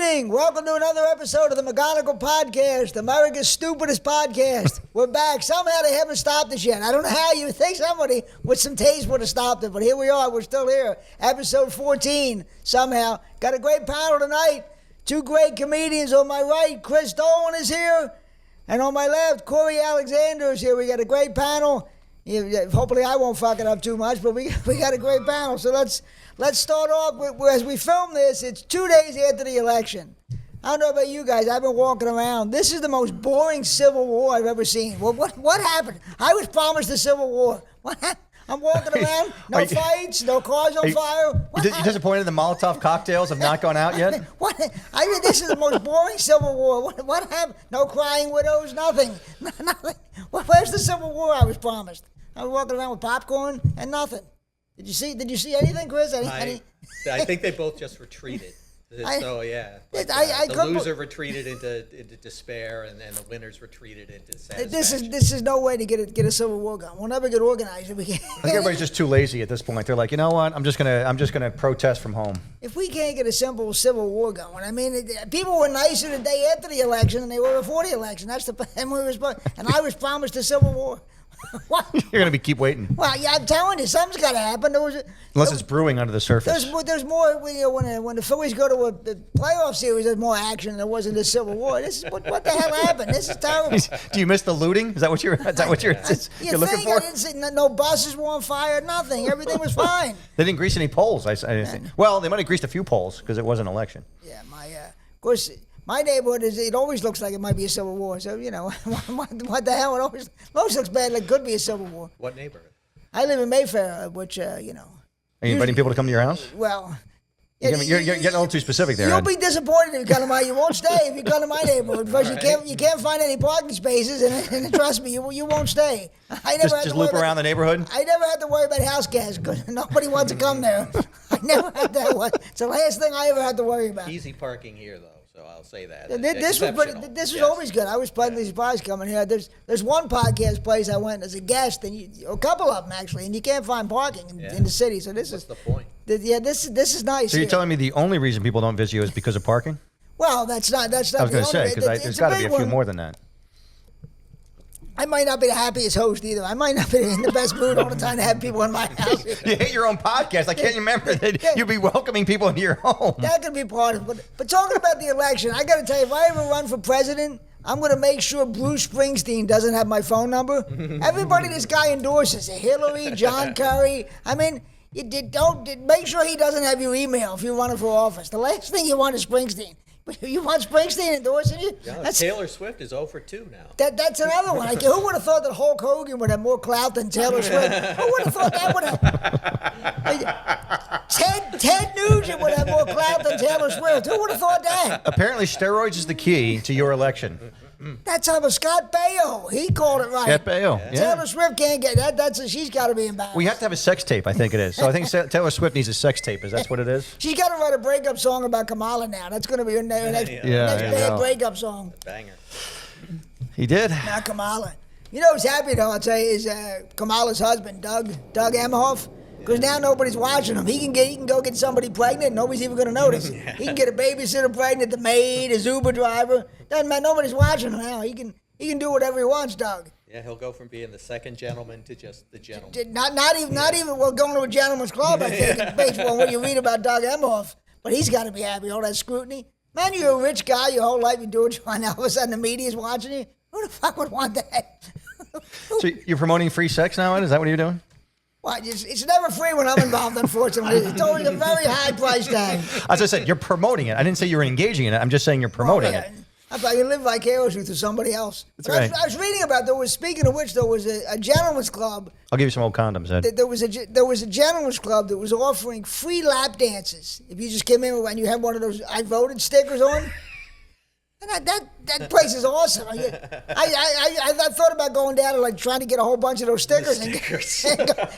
evening. Welcome to another episode of the McGonigal Podcast, America's stupidest podcast. We're back. Somehow they haven't stopped us yet. I don't know how. You think somebody with some taste would have stopped it, but here we are. We're still here. Episode 14, somehow. Got a great panel tonight. Two great comedians on my right. Chris Dolan is here. And on my left, Corey Alexander is here. We got a great panel. Hopefully I won't fuck it up too much, but we got a great panel. So let's start off with, as we film this, it's 2 days after the election. I don't know about you guys. I've been walking around. This is the most boring civil war I've ever seen. What happened? I was promised a civil war. What happened? I'm walking around, no fights, no cars on fire. You disappointed the Molotov cocktails have not gone out yet? I mean, this is the most boring civil war. What happened? No crying widows, nothing. Nothing. Where's the civil war I was promised? I was walking around with popcorn and nothing. Did you see anything, Chris? I think they both just retreated. The loser retreated into despair, and then the winners retreated into satisfaction. This is no way to get a civil war going. We'll never get organized if we can't. I think everybody's just too lazy at this point. They're like, you know what? I'm just gonna protest from home. If we can't get a simple civil war going, I mean, people were nicer the day after the election than they were before the election. And I was promised a civil war. What? You're gonna keep waiting. Well, yeah, I'm telling you, something's got to happen. Unless it's brewing under the surface. There's more. When the Phillies go to a playoff series, there's more action than there was in the Civil War. This is what the hell happened? This is terrible. Do you miss the looting? Is that what you're looking for? I didn't see, no buses were on fire. Nothing. Everything was fine. They didn't grease any poles. I didn't think. Well, they might have greased a few poles because it was an election. Yeah, of course. My neighborhood it always looks like it might be a civil war. So, you know, what the hell? It always looks bad like it could be a civil war. What neighborhood? I live in Mayfair, which, Are you inviting people to come to your house? Well, you're getting a little too specific there. You'll be disappointed if you come to my. You won't stay if you come to my neighborhood because you can't find any parking spaces, and trust me, you won't stay. Just loop around the neighborhood. I never had to worry about house gas because nobody wants to come there. I never had that. It's the last thing I ever had to worry about. Easy parking here, though. So I'll say that. This was always good. I was pleasantly surprised coming here. There's one podcast place I went as a guest, and a couple of them actually, and you can't find parking in the city. So what's the point? This is nice. So you're telling me the only reason people don't visit you is because of parking? Well, that's not. I was going to say because there's got to be a few more than that. I might not be the happiest host either. I might not be in the best mood all the time to have people in my house. You hate your own podcast. I can't remember that you'd be welcoming people into your home. That could be part of it. But talking about the election, I got to tell you, if I ever run for president, I'm going to make sure Bruce Springsteen doesn't have my phone number. Everybody this guy endorses, Hillary, John Kerry. I mean, make sure he doesn't have your email if you're running for office. The last thing you want is Springsteen. You want Springsteen endorsing you? Yeah, Taylor Swift is 0 for 2 now. That's another one. Who would have thought that Hulk Hogan would have more clout than Taylor Swift? Who would have thought that would have? Ted Nugent would have more clout than Taylor Swift. Who would have thought that? Apparently, steroids is the key to your election. That's how Scott Baio. He called it right. Scott Baio. Yeah. Taylor Swift can't get that. She's got to be embarrassed. We have to have a sex tape, I think it is. So I think Taylor Swift needs a sex tape. Is that what it is? She's got to write a breakup song about Kamala now. That's going to be her next bad breakup song. Banger. He did. Not Kamala. You know who's happy though? I'll tell you is Kamala's husband, Doug Emhoff. Because now nobody's watching him. He can go get somebody pregnant. Nobody's even going to notice. He can get a babysitter pregnant, the maid, his Uber driver. Doesn't matter. Nobody's watching him now. He can do whatever he wants, Doug. Yeah, he'll go from being the second gentleman to just the gentleman. Not even going to a gentleman's club, I think, in baseball when you read about Doug Emhoff. But he's got to be happy, all that scrutiny. Man, you're a rich guy. Your whole life you do what you want. Now all of a sudden the media's watching you. Who the fuck would want that? So you're promoting free sex now, Ed? Is that what you're doing? Well, it's never free when I'm involved, unfortunately. It's always a very high price tag. As I said, you're promoting it. I didn't say you were engaging in it. I'm just saying you're promoting it. I can live vicariously through somebody else. That's right. I was reading about speaking of which, there was a gentleman's club. I'll give you some old condoms, Ed. There was a gentleman's club that was offering free lap dances if you just came in and you had one of those I voted stickers on. And that place is awesome. I thought about going down and trying to get a whole bunch of those stickers and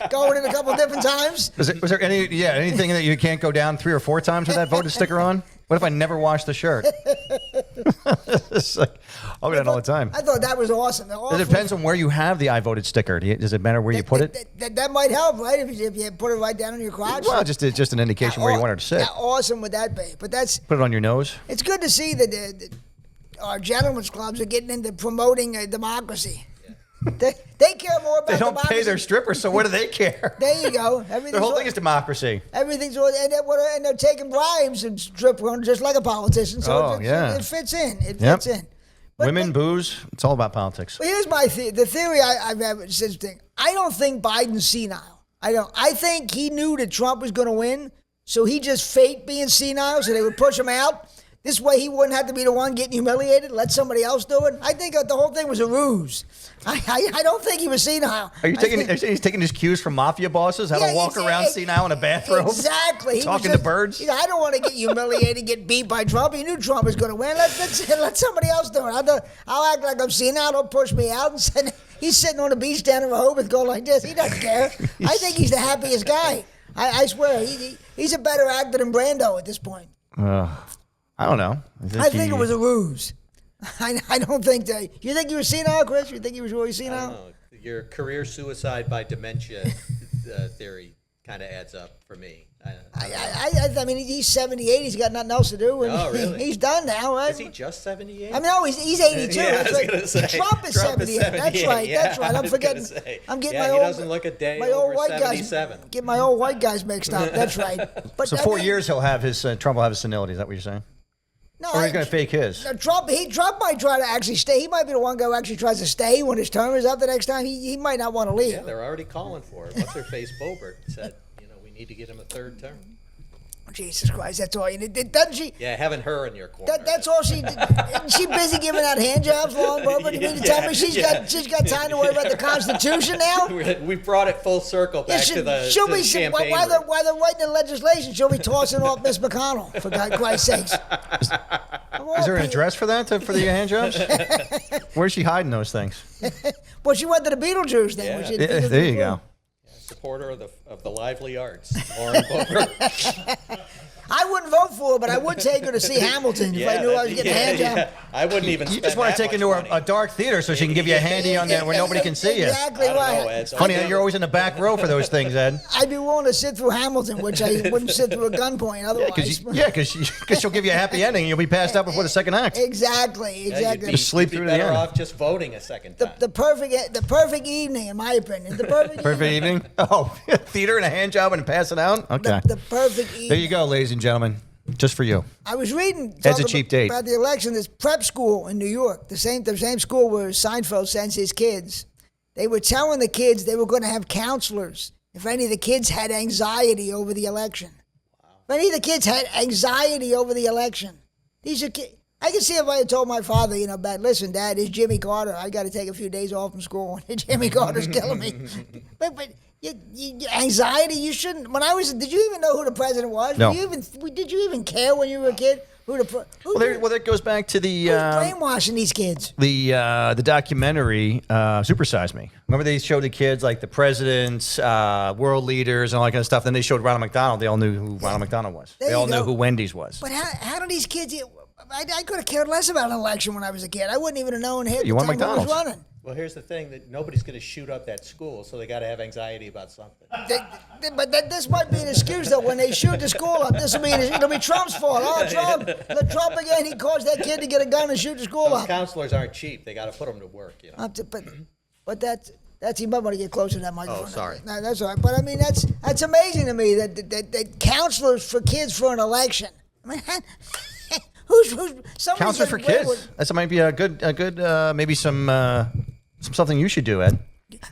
going in a couple different times. Was there anything that you can't go down 3 or 4 times with that voted sticker on? What if I never wash the shirt? It's like, I'll get it all the time. I thought that was awesome. It depends on where you have the I voted sticker. Does it matter where you put it? That might help, right? If you put it right down on your crotch. Well, just an indication where you want it to sit. How awesome would that be? But put it on your nose. It's good to see that our gentlemen's clubs are getting into promoting democracy. They care more about democracy. They don't pay their strippers, so what do they care? There you go. Their whole thing is democracy. Everything's and they're taking bribes and stripping just like a politician. So it fits in. It fits in. But women, booze, it's all about politics. But here's my the theory I've ever said. I don't think Biden's senile. I think he knew that Trump was going to win, so he just faked being senile so they would push him out. This way he wouldn't have to be the one getting humiliated. Let somebody else do it. I think the whole thing was a ruse. I don't think he was senile. Are you he's taking his cues from mafia bosses? How to walk around senile in a bathrobe? Exactly. Talking to birds? I don't want to get humiliated, get beat by Trump. He knew Trump was going to win. Let somebody else do it. I'll act like I'm senile. Don't push me out. And he's sitting on the beach down in Rehoboth going like this. He doesn't care. I think he's the happiest guy. I swear. He's a better actor than Brando at this point. I don't know. I think it was a ruse. I don't think that. You think you were senile, Chris? You think you was really senile? I don't know. Your career suicide by dementia theory kind of adds up for me. I mean, he's 78. He's got nothing else to do. And really? He's done now, right? Is he just 78? I mean, no, he's 82. Yeah, That's right. Trump is 78. That's right. Yeah, That's right. I'm forgetting. I'm getting my old. He doesn't look a day over 77. Get my old white guys mixed up. That's right. But so 4 years he'll have his Trump will have his senility. Is that what you're saying? No, or he's going to fake his. Trump might try to actually stay. He might be the one guy who actually tries to stay when his term is up the next time. He might not want to leave. Yeah, they're already calling for it. What's her face? Boebert said, we need to get him a third term. Jesus Christ, that's all you need. Doesn't she? Yeah, having her in your corner. That's all she did. Isn't she busy giving out hand jobs, Long Boebert? You mean to tell me she's got time to worry about the Constitution now? We brought it full circle back to the champagne. While they're writing the legislation, she'll be tossing off Miss McConnell, for Christ's sakes. Is there an address for that, for the hand jobs? Where's she hiding those things? Well, she went to the Beetlejuice thing. There you go. Supporter of the lively arts, Lauren Boebert. I wouldn't vote for her, but I would take her to see Hamilton if I knew I was getting a hand job. Yeah. I wouldn't even. You just want to take her into a dark theater so she can give you a handy on there where nobody can see you. Exactly right. It's funny how you're always in the back row for those things, Ed. I'd be willing to sit through Hamilton, which I wouldn't sit through a gunpoint otherwise. Because she'll give you a happy ending and you'll be passed out before the second act. Exactly. Just sleep through the end. Better off just voting a second time. The perfect evening, in my opinion. The perfect evening. Oh, theater and a hand job and pass it out. Okay. The perfect evening. There you go, ladies and gentlemen. Just for you. I was reading about the election. This prep school in New York, the same school where Seinfeld sends his kids. They were telling the kids they were going to have counselors if any of the kids had anxiety over the election. Wow. If any of the kids had anxiety over the election, these are kids. I can see if I had told my father, listen, Dad, it's Jimmy Carter. I got to take a few days off from school. Jimmy Carter's killing me. But anxiety, you shouldn't. Did you even know who the president was? No. Did you even care when you were a kid? Well, that goes back to the who's brainwashing these kids. The documentary Super Size Me. Remember they showed the kids like the presidents, world leaders, and all that kind of stuff. Then they showed Ronald McDonald. They all knew who Ronald McDonald was. They all knew who Wendy's was. But how do these kids? I could have cared less about an election when I was a kid. I wouldn't even have known him. You want McDonald's? Was running. Well, here's the thing: that nobody's going to shoot up that school, so they got to have anxiety about something. This might be an excuse, though. When they shoot the school up, it'll be Trump's fault. Oh, Trump again. He caused that kid to get a gun and shoot the school up. Counselors aren't cheap. They got to put them to work, But that's you might want to get closer to that microphone. Oh, sorry. No, that's all right. But I mean, that's amazing to me that counselors for kids for an election. I mean. Counselor for kids. That might be a good maybe something you should do, Ed.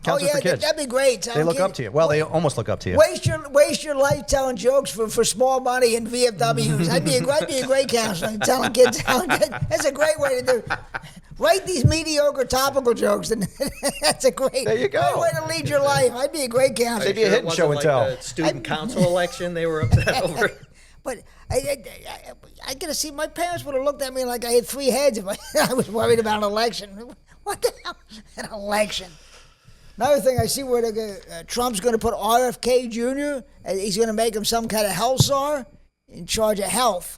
Counselor for kids. That'd be great. They look up to you. Well, they almost look up to you. Waste your life telling jokes for small money in VFWs. I'd be a great counselor telling kids. That's a great way to do it. Write these mediocre topical jokes, and that's a great way to lead your life. I'd be a great counselor. They'd be a hit and show and tell. The student council election they were upset over. But I gotta see. My parents would have looked at me like I had three heads if I was worried about an election. What the hell? An election. Another thing I see where Trump's going to put RFK Jr. He's going to make him some kind of health czar in charge of health.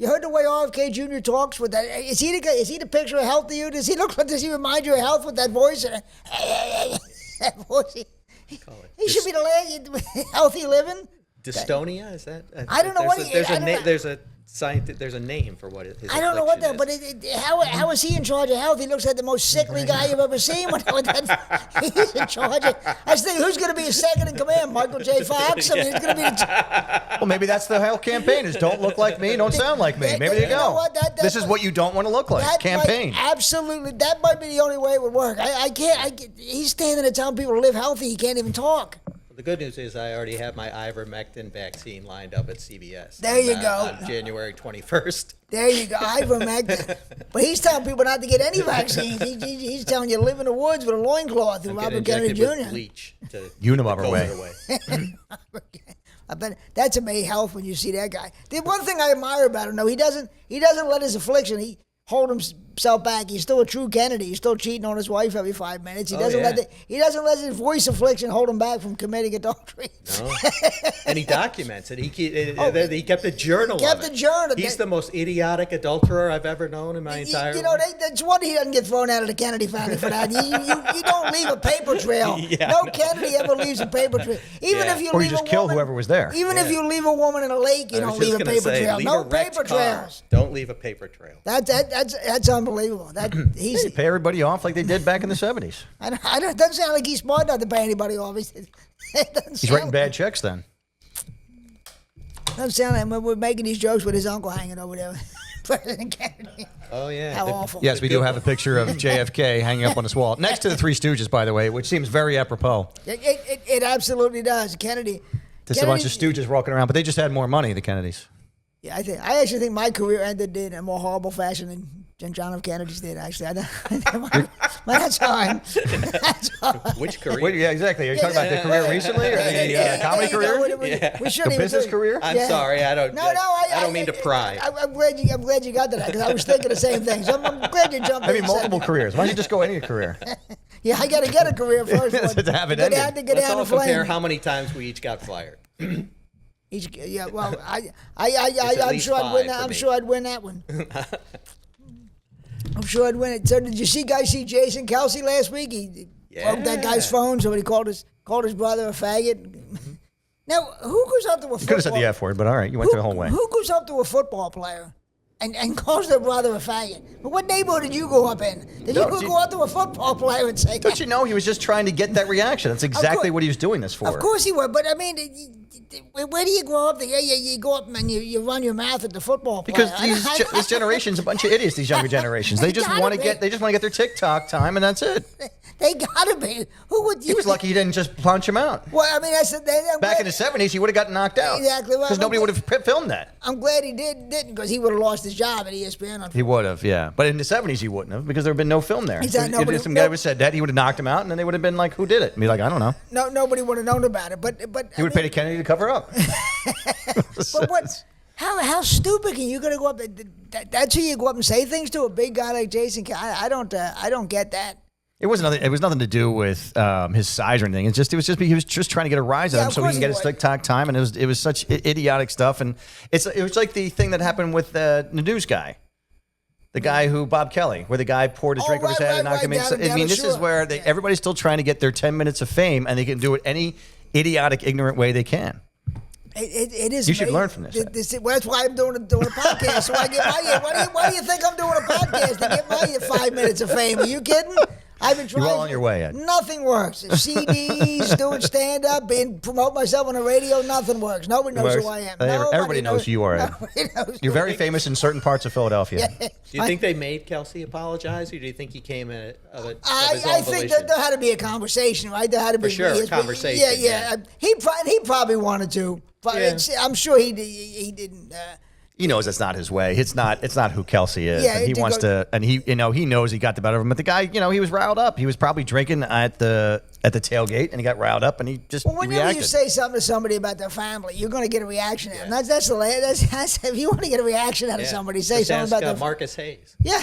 You heard the way RFK Jr. talks with that? Is he the picture of health to you? Does he remind you of health with that voice? That voice. He should be the healthy living. Dystonia, is that? I don't know what there's a name for what his I don't know what that, is. but how is he in charge of health? He looks like the most sickly guy you've ever seen. He's in charge of. I was thinking, who's going to be his second in command? Michael J. Fox? I mean, he's going to be. Well, maybe that's the health campaign: is don't look like me, don't sound like me. Maybe there you go. This is what you don't want to look like. Campaign. Absolutely, that might be the only way it would work. I can't. He's standing there telling people to live healthy. He can't even talk. The good news is I already have my ivermectin vaccine lined up at CVS. There you go. On January 21st. There you go, ivermectin. But he's telling people not to get any vaccines. He's telling you to live in the woods with a loincloth through Robert Kennedy Jr. With bleach to Unabomber away. I bet that's amazing health when you see that guy. The one thing I admire about him, though, he doesn't let his affliction. He hold himself back. He's still a true Kennedy. He's still cheating on his wife every 5 minutes. He doesn't let his voice affliction hold him back from committing adultery. No. And he documents it. He kept a journal. He's the most idiotic adulterer I've ever known in my entire life. That's one he doesn't get thrown out of the Kennedy family for that. You don't leave a paper trail. No Kennedy ever leaves a paper trail. Even if you or leave you just a kill woman, whoever was there. Even if you leave a woman in a lake, you don't leave a paper trail. No paper trails. Don't leave a paper trail. That's unbelievable. They pay everybody off like they did back in the 70s. It doesn't sound like he's smart enough to pay anybody off. He's writing bad checks then. Doesn't sound like we're making these jokes with his uncle hanging over there. President Kennedy. Oh, yeah. How awful. Yes, we do have a picture of JFK hanging up on his wall. Next to the Three Stooges, by the way, which seems very apropos. It absolutely does. Kennedy. Just a bunch of stooges walking around, but they just had more money, the Kennedys. Yeah, I actually think my career ended in a more horrible fashion than John F. Kennedy's did, actually. That's fine. Which career? Wait, yeah, exactly. Are you talking about the career recently or the comedy career? We shouldn't the business career? I'm sorry. I don't mean to pry. I'm glad you got to that, because I was thinking the same thing. So I'm glad you jumped in. I mean, multiple careers. Why don't you just go any career? Yeah, I got to get a career first. To have it ended. Let's all compare how many times we each got fired. Well, I'm sure I'd win that. I'm sure I'd win that one. I'm sure I'd win it. So did you see Jason Kelce last week? He broke that guy's phone, so he called his brother a faggot. Mm-hmm. Now, who goes up to a football? Could have said the F word, but all right, you went the whole way. Who goes up to a football player and calls their brother a faggot? But what neighborhood did you grow up in? Did you go up to a football player and say that? Don't you know he was just trying to get that reaction? That's exactly what he was doing this for. Of course he was, but I mean, where do you grow up? You go up and you run your mouth at the football player. Because this generation's a bunch of idiots. These younger generations, they just want to get their TikTok time, and that's it. They gotta be. Who would? He was lucky he didn't just punch him out. Well, I mean, back in the 70s, he would have gotten knocked out. Exactly. Because nobody would have filmed that. I'm glad he didn't, because he would have lost his job at ESPN. He would have, yeah. But in the 70s, he wouldn't have, because there would have been no film there. Exactly. If some guy would have said that, he would have knocked him out, and then they would have been like, "Who did it?" And be like, "I don't know." No, nobody would have known about it. But he would have paid Kennedy to cover up. But what? How stupid can you gonna go up? That's who you go up and say things to, a big guy like Jason. I don't get that. It was nothing to do with his size or anything. He was just trying to get a rise out of him so he can get his TikTok time, and it was such idiotic stuff. And it was like the thing that happened with the news guy, the guy who Bob Kelly, where the guy poured his drink over his head and knocked him in. I mean, this is where everybody's still trying to get their 10 minutes of fame, and they can do it any idiotic, ignorant way they can. It is. You should learn from this. Well, that's why I'm doing a podcast. So I get why do you think I'm doing a podcast to get my 5 minutes of fame? Are you kidding? I've been trying. You're well on your way, Ed. Nothing works. CDs, doing stand-up, promote myself on the radio, nothing works. Nobody knows who I am. Everybody knows who you are, Ed. You're very famous in certain parts of Philadelphia. Do you think they made Kelce apologize, or do you think he came in of his own I think that there had to be a conversation, right? There had to be. For sure, a conversation. Yeah. He probably wanted to, but I'm sure he didn't. He knows that's not his way. It's not who Kelce is. Yeah, and he wants to, and he knows he got the better of him. But the guy, he was riled up. He was probably drinking at the tailgate, and he got riled up, and he just whenever reacted. you say something to somebody about their family, you're going to get a reaction out of them. That's if you want to get a reaction out of somebody, say something about their Marcus Hayes. Yeah.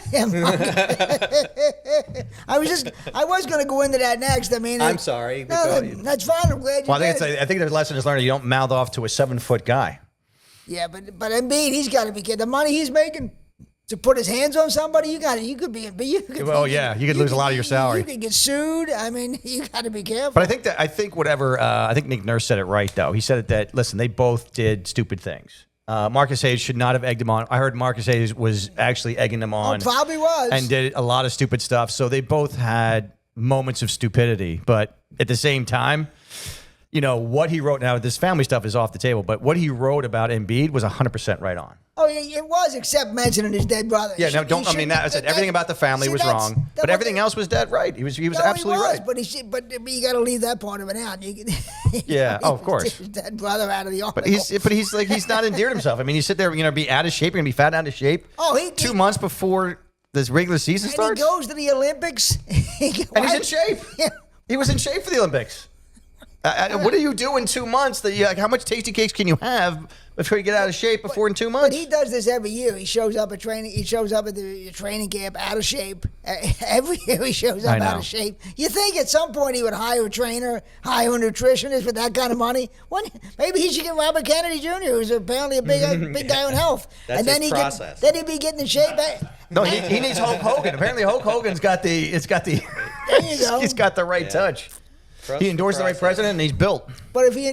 I was going to go into that next. I mean, I'm sorry. No, that's fine. I'm glad you did. I think the lesson is learned. You don't mouth off to a 7-foot guy. Yeah, but Embiid, he's got to be kidding. The money he's making to put his hands on somebody, you could be. You could lose a lot of your salary. You could get sued. I mean, you got to be careful. But I think Nick Nurse said it right though. He said that listen, they both did stupid things. Marcus Hayes should not have egged him on. I heard Marcus Hayes was actually egging him on. Oh, probably was. And did a lot of stupid stuff. So they both had moments of stupidity. But at the same time, what he wrote, now this family stuff is off the table, but what he wrote about Embiid was 100% right on. Oh, yeah, it was, except mentioning his dead brother. Yeah, no, don't. I mean, I said everything about the family was wrong, but everything else was dead right. He was absolutely right. But you got to leave that part of it out. Of course. His dead brother out of the article. But he's not endeared himself. I mean, you sit there, be out of shape, you're gonna be fat out of shape. Oh, 2 months before this regular season starts. He goes to the Olympics, and he's in shape. Yeah. He was in shape for the Olympics. What do you do in 2 months? How much tasty cakes can you have before you get out of shape in 2 months? But he does this every year. He shows up at training. He shows up at the training camp out of shape. Every year he shows up out of shape. You think at some point he would hire a trainer, hire a nutritionist with that kind of money? Maybe he should get Robert Kennedy Jr., who's apparently a big guy on health. That's and then his process. Then he'd be getting in shape. No, he needs Hulk Hogan. Apparently Hulk Hogan's got the. There you go. He's got the right touch. He endorsed the right president, and he's built. But if he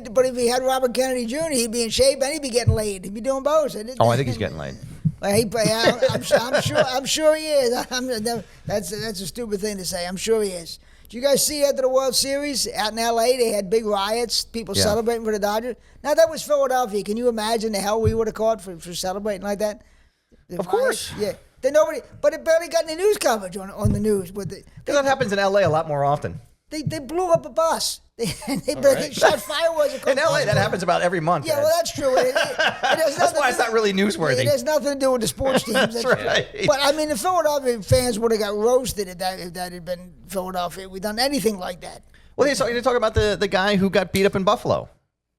had Robert Kennedy Jr., he'd be in shape and he'd be getting laid. He'd be doing both. I think he's getting laid. I'm sure he is. That's a stupid thing to say. I'm sure he is. Did you guys see after the World Series out in L.A., they had big riots, people celebrating for the Dodgers? Now, that was Philadelphia. Can you imagine the hell we would have caught for celebrating like that? Of course. Yeah. But it barely got any news coverage on the news. Because that happens in L.A. a lot more often. They blew up a bus. They shot fireworks. In L.A., that happens about every month. Yeah, well, that's true. That's why it's not really newsworthy. It has nothing to do with the sports teams. That's right. But, I mean, the Philadelphia fans would have got roasted if that had been Philadelphia. We've done anything like that. Well, you're talking about the guy who got beat up in Buffalo.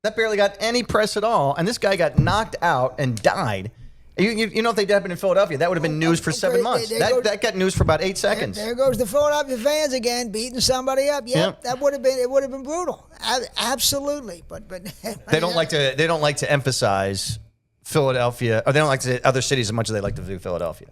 That barely got any press at all, and this guy got knocked out and died. You know, if they'd happened in Philadelphia, that would have been news for 7 months. That got news for about 8 seconds. There goes the Philadelphia fans again, beating somebody up. Yep. That would have been brutal. Absolutely. But they don't like to emphasize Philadelphia, or they don't like to say other cities as much as they like to do Philadelphia.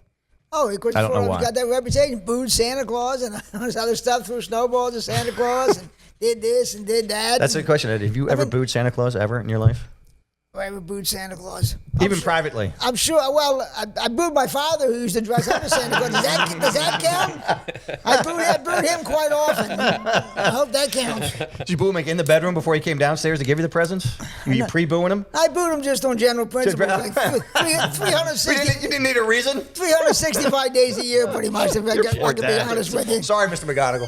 Oh, of course, I don't know why. Got that reputation. Booed Santa Claus and all this other stuff, threw snowballs at Santa Claus and did this and did that. That's a question, Ed. Have you ever booed Santa Claus ever in your life? I ever booed Santa Claus. Even privately? I'm sure. Well, I booed my father, who used to dress up as Santa Claus. Does that count? I booed him quite often. I hope that counts. Did you boo him in the bedroom before he came downstairs to give you the presents? Were you pre-booing him? I booed him just on general principle. Like 360. You didn't need a reason? 365 days a year, pretty much, if I could be honest with you. Sorry, Mr. McGonigal.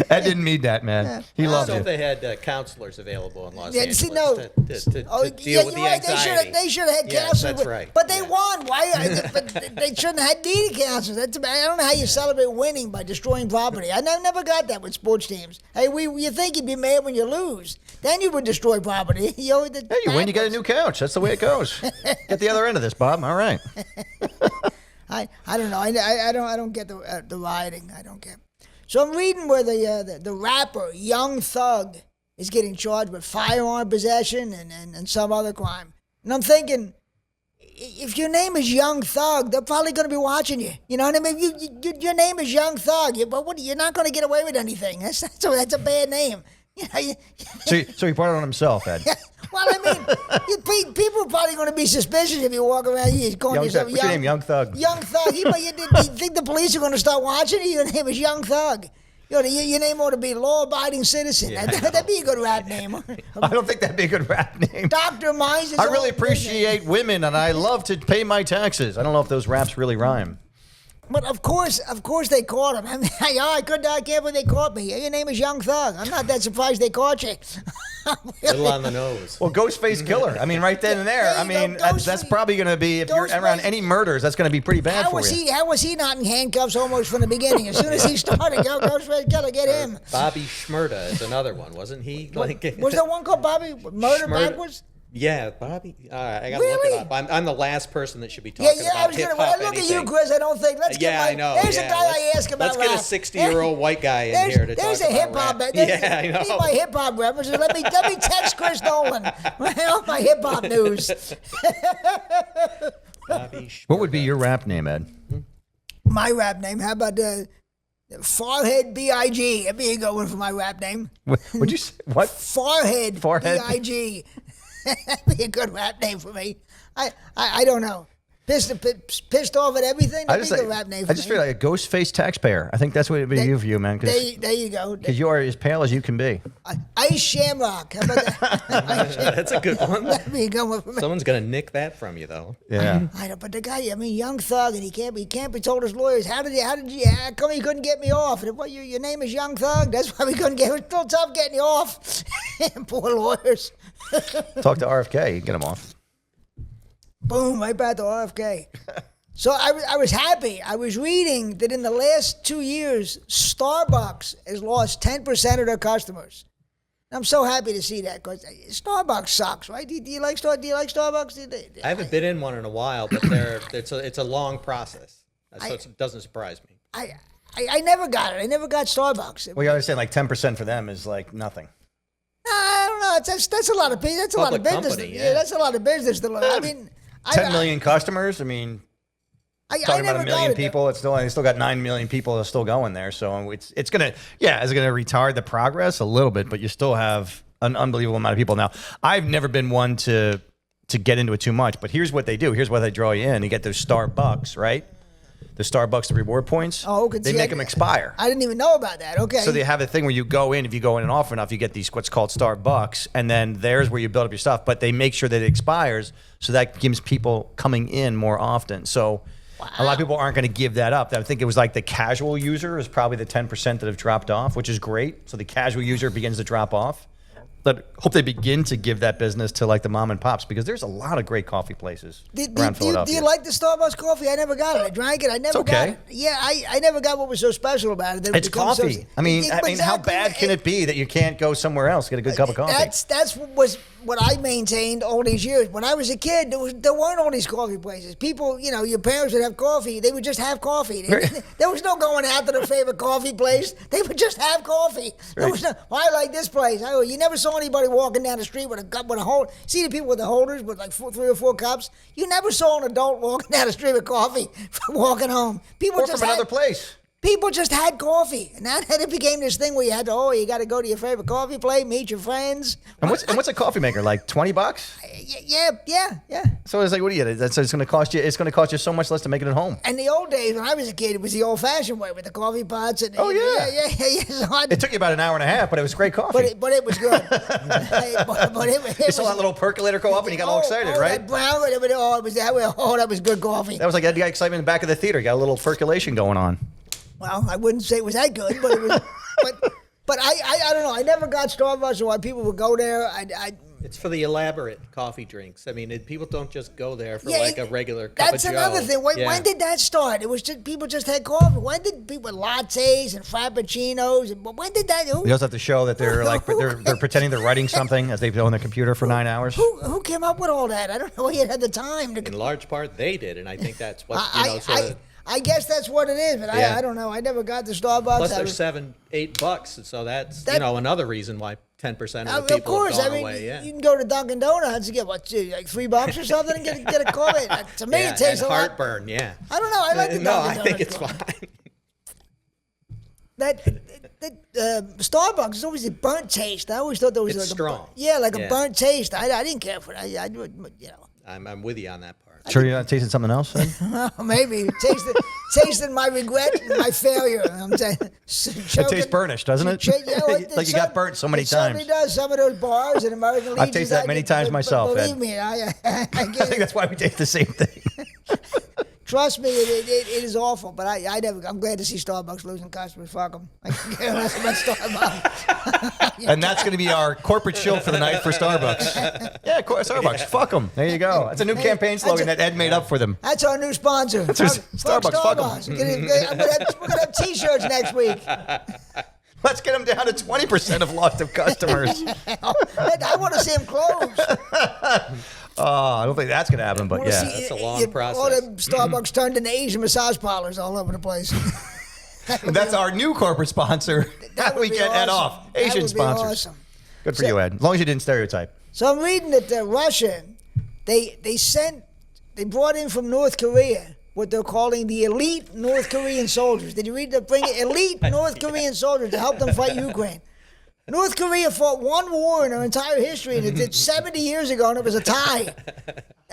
Ed didn't mean that, man. He loved you. So they had counselors available in Los Angeles to deal with the anxiety. They should have had counselors. That's right. But they won. Why? But they shouldn't have had needed counselors. I don't know how you celebrate winning by destroying property. I never got that with sports teams. Hey, you think you'd be mad when you lose. Then you would destroy property. You win, you get a new couch. That's the way it goes. Get the other end of this, Bob. All right. I don't know. I don't get the rioting. I don't get. So I'm reading where the rapper Young Thug is getting charged with firearm possession and some other crime. And I'm thinking, if your name is Young Thug, they're probably going to be watching you. You know what I mean? Your name is Young Thug, but you're not going to get away with anything. That's a bad name. You know, so he brought it on himself, Ed. Well, I mean, people are probably going to be suspicious if you walk around here calling yourself What's your name? Young Thug. Young Thug. You think the police are going to start watching you? Your name is Young Thug. Your name ought to be Law-Abiding Citizen. Yeah, that'd be a good rap name. I don't think that'd be a good rap name. Dr. Mines. I really appreciate women, and I love to pay my taxes. I don't know if those raps really rhyme. But of course they caught him. I mean, I can't believe they caught me. Your name is Young Thug. I'm not that surprised they caught you. Little on the nose. Well, Ghostface Killer. I mean, right then and there. I mean, that's probably going to be, if you're around any murders, that's going to be pretty bad for you. How was he not in handcuffs almost from the beginning? As soon as he started, Ghostface Killer, get him. Bobby Shmurda is another one, wasn't he? Was there one called Bobby Murder Backwards? Yeah, Bobby. I gotta Really? look it up. I'm the last person that should be talking about hip hop. When I look at you, Chris, I don't think. Let's get I know. There's a guy I ask about Let's get a 60-year-old white guy in here to talk There's about a hip hop. Yeah, I know. Need my hip hop references. Let me text Chris Dolan. All my hip hop news. What would be your rap name, Ed? My rap name? How about Farhead B.I.G.? That'd be a good one for my rap name. Would you say what? Farhead B.I.G. That'd be a good rap name for me. I don't know. Pissed off at everything. That'd be a good rap name for me. I just feel like a ghost face taxpayer. I think that's what it'd be for you, man. There you go. Because you are as pale as you can be. Ice Shamrock. How about that? That's a good one. That'd be a good one for me. Someone's gonna nick that from you, though. Yeah. I know, but the guy, Young Thug, and he can't be told his lawyers. How come he couldn't get me off? And what, your name is Young Thug? That's why we couldn't get. It was still tough getting you off. Poor lawyers. Talk to RFK. You can get him off. Boom, right back to RFK. So I was happy. I was reading that in the last 2 years, Starbucks has lost 10% of their customers. I'm so happy to see that because Starbucks sucks, right? Do you like Starbucks? I haven't been in one in a while, but it's a long process. So it doesn't surprise me. I never got it. I never got Starbucks. Well, you understand, like 10% for them is like nothing. I don't know. That's a lot of business. That's a lot of business. Company, yeah. That's a lot of business. I mean, 10 million customers. I mean, talking about a million people. It's still got 9 million people that are still going there. So it's gonna retard the progress a little bit, but you still have an unbelievable amount of people. Now, I've never been one to get into it too much, but here's what they do. Here's why they draw you in. You get those Starbucks, right? The Starbucks, the reward points. Oh, they make them expire. I didn't even know about that. Okay. So they have a thing where you go in, if you go in and often enough, you get these what's called Starbucks, and then there's where you build up your stuff. But they make sure that it expires, so that gives people coming in more often. So a lot of people aren't going to give that up. I think it was like the casual user is probably the 10% that have dropped off, which is great. So the casual user begins to drop off. But hope they begin to give that business to like the mom and pops, because there's a lot of great coffee places around Philadelphia. Do you like the Starbucks coffee? I never got it. I drank it. I never got it. Yeah, I never got what was so special about it. It's coffee. I mean, how bad can it be that you can't go somewhere else get a good cup of coffee? That's what I maintained all these years. When I was a kid, there weren't all these coffee places. People, your parents would have coffee. They would just have coffee. There was no going out to their favorite coffee place. They would just have coffee. There was no, I like this place. You never saw anybody walking down the street with a cup with a hold. See the people with the holders with like 3 or 4 cups. You never saw an adult walking down the street with coffee walking home. People from another place. People just had coffee, and then it became this thing where you had to, you got to go to your favorite coffee place, meet your friends. And what's a coffee maker, like $20? Yeah. So it's like, what do you get? So it's going to cost you. It's going to cost you so much less to make it at home. And the old days when I was a kid, it was the old-fashioned way with the coffee pots. And yeah. So it took you about an hour and a half, but it was great coffee. But it was good. You saw that little percolator go up, and you got all excited, right? That brown, that was good coffee. That was like that excitement in the back of the theater. You got a little percolation going on. Well, I wouldn't say it was that good, but it was. but I don't know. I never got Starbucks, or why people would go there. It's for the elaborate coffee drinks. I mean, people don't just go there for like a regular cup of Joe. That's another thing. When did that start? It was just people just had coffee. When did people lattes and frappuccinos? And when did that? You also have to show that they're like they're pretending they're writing something as they go on their computer for 9 hours. Who came up with all that? I don't know. He had the time to. In large part, they did, and I think that's what I guess that's what it is, but I don't know. I never got the Starbucks. Plus, they're $7-8, so that's another reason why 10% of the people have gone away. Yeah, you can go to Dunkin Donuts and get like $3 or something and get a coffee. To me, it tastes a lot. Heartburn. Yeah, I don't know. I like the Dunkin Donuts. I think it's fine. That Starbucks is always a burnt taste. I always thought there was it's strong. A burnt taste. I didn't care for it. I'm with you on that part. Sure, you're not tasting something else, then? Maybe tasting my regret and my failure. I'm saying, it tastes burnished, doesn't it? Like you got burnt so many times. Certainly does. Some of those bars in American Legion. I've tasted that many times myself. Believe me, I think that's why we taste the same thing. Trust me, it is awful. But I'm glad to see Starbucks losing customers. Fuck them. I can care less about Starbucks. And that's going to be our corporate shill for the night for Starbucks. Yeah, Starbucks. Fuck them. There you go. That's a new campaign slogan that Ed made up for them. That's our new sponsor. Starbucks. Fuck them. We're going to have T-shirts next week. Let's get him down to 20% of lost of customers. I want to see him close. I don't think that's going to happen, but yeah. That's a long process. All the Starbucks turned into Asian massage parlors all over the place. That's our new corporate sponsor. That would we be get Ed awesome. off. That Asian would be sponsors. awesome. Good for you, Ed. As long as you didn't stereotype. So I'm reading that Russia, they brought in from North Korea what they're calling the elite North Korean soldiers. Did you read that? Bring elite North Korean soldiers to help them fight Ukraine. North Korea fought one war in their entire history, and it did 70 years ago, and it was a tie.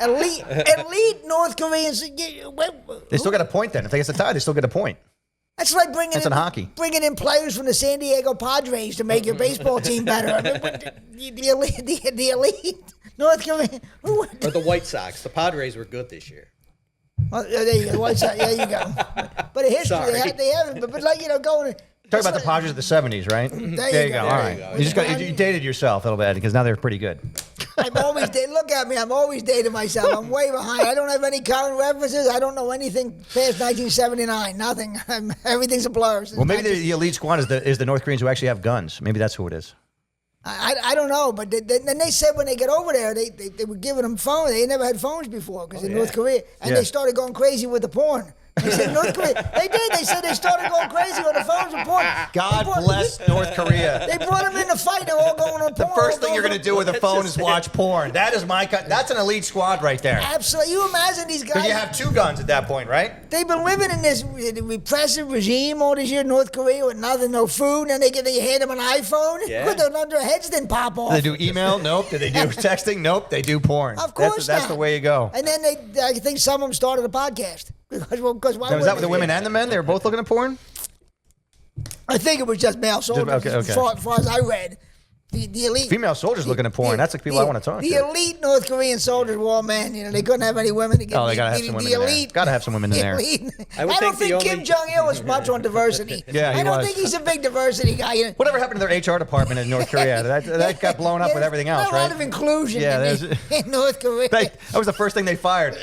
Elite North Koreans. They still get a point then. If they get a tie, they still get a point. That's like bringing in players from the San Diego Padres to make your baseball team better. I mean, the elite North Korea. Or the White Sox. The Padres were good this year. Well, there you go. White Sox. There you go. But in history, they haven't. But like going. Talk about the Padres of the 70s, right? There you go. All right. You dated yourself a little bit because now they're pretty good. I'm always look at me. I'm always dating myself. I'm way behind. I don't have any current references. I don't know anything past 1979. Nothing. Everything's a blur. Well, maybe the elite squad is the North Koreans who actually have guns. Maybe that's who it is. I don't know, but then they said when they get over there, they were giving them phones. They never had phones before because in North Korea, and they started going crazy with the porn. They said North Korea. They did. They said they started going crazy on the phones with porn. God bless North Korea. They brought them in the fight. They're all going on porn. The first thing you're going to do with a phone is watch porn. That is that's an elite squad right there. Absolutely. You imagine these guys. Because you have two guns at that point, right? They've been living in this repressive regime all these years in North Korea with nothing, no food, and they hand them an iPhone. Yeah. Their heads didn't pop off. Do they do email? Nope. Do they do texting? Nope. They do porn. Of course That's the way you go. And then I think some of them started a podcast. Because why was that with the women and the men? They were both looking at porn? I think it was just male soldiers. Okay. As far as I read. The elite female soldiers looking at porn. That's the people I want to talk to. The elite North Korean soldiers were all men. They couldn't have any women to get. Oh, they gotta have some women in there. Gotta have some women in there. I don't think Kim Jong-il was much on diversity. Yeah, I don't think he's a big diversity guy. Whatever happened to their HR department in North Korea? That got blown up with everything else, right? A lot of inclusion in North Korea. That was the first thing they fired.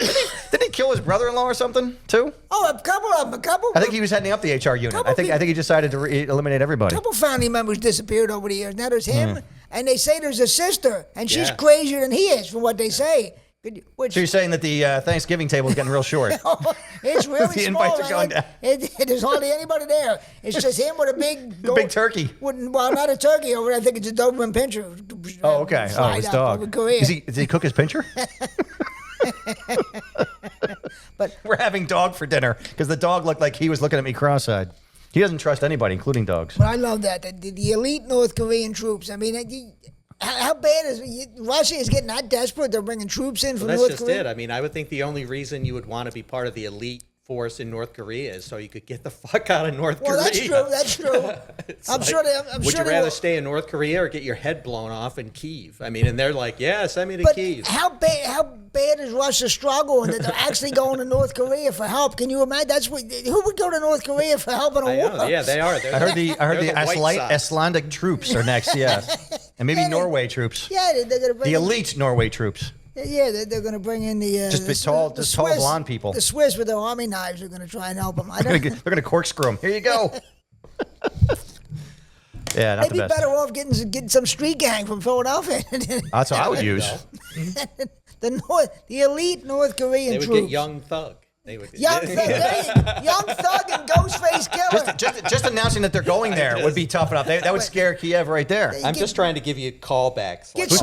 Didn't he kill his brother-in-law or something too? Oh, a couple of them. I think he was heading up the HR unit. I think he decided to eliminate everybody. A couple family members disappeared over the years. Now there's him. And they say there's a sister, and she's crazier than he is, from what they say. So you're saying that the Thanksgiving table is getting real short? It's really the small. Invites are going down. There's hardly anybody there. It's just him with a big turkey. Well, not a turkey over there. I think it's a Doberman Pinscher. Oh, okay. His dog. Does he cook his Pinscher? But we're having dog for dinner because the dog looked like he was looking at me cross-eyed. He doesn't trust anybody, including dogs. But I love that. The elite North Korean troops. I mean, how bad is Russia is getting that desperate? They're bringing troops in from North Korea. That's just it. I mean, I would think the only reason you would want to be part of the elite force in North Korea is so you could get the fuck out of North Korea. That's true. I'm sure would you rather stay in North Korea or get your head blown off in Kyiv? I mean, and they're like, yeah, send me to Kyiv. How bad is Russia struggling that they're actually going to North Korea for help? Can you imagine? Who would go to North Korea for help in a war? Yeah, they are. I heard the Icelandic troops are next. Yes, and maybe Norway troops. Yeah, they're going to bring the elite Norway troops. Yeah, they're going to bring in the tall blonde people. The Swiss with their army knives are going to try and help them. They're going to corkscrew them. Here you go. Yeah, not They'd be better off getting some street gang from Philadelphia. That's what I would use. The elite North Korean troops. They would get Young Thug. Young Thug and Ghostface Killer. Just announcing that they're going there would be tough enough. That would scare Kiev right there. I'm just trying to give you callbacks. Who's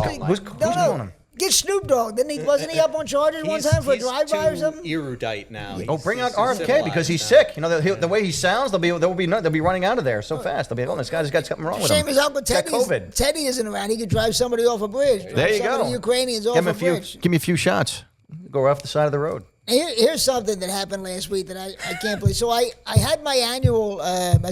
calling him? Get Snoop Dogg. Wasn't he up on charges one time for a drive-by or something? He's too erudite now. Bring out RFK because he's sick. The way he sounds, they'll be running out of there so fast. They'll be, this guy's got something wrong with him. Same as Uncle Teddy. COVID. Teddy isn't around. He could drive somebody off a bridge. There you go. The Ukrainians off a bridge. Give me a few shots. Go off the side of the road. Here's something that happened last week that I can't believe. So I had my annual,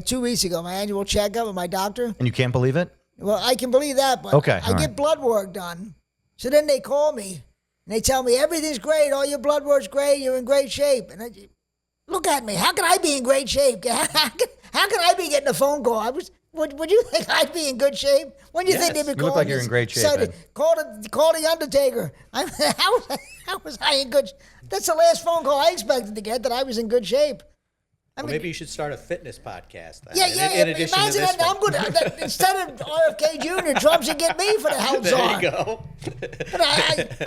2 weeks ago, my annual checkup with my doctor. And you can't believe it? Well, I can believe that, but I get blood work done. So then they call me. And they tell me, everything's great, all your blood work's great, you're in great shape. And look at me, how can I be in great shape? How can I be getting a phone call? Would you think I'd be in good shape? When do you think they'd be calling? You look like you're in great shape. So call the Undertaker. How was I in good shape? That's the last phone call I expected to get, that I was in good shape. Maybe you should start a fitness podcast. Yeah. In addition imagine to this that. one. I'm good. Instead of RFK Jr., Trump should get me for the help There czar. you go. But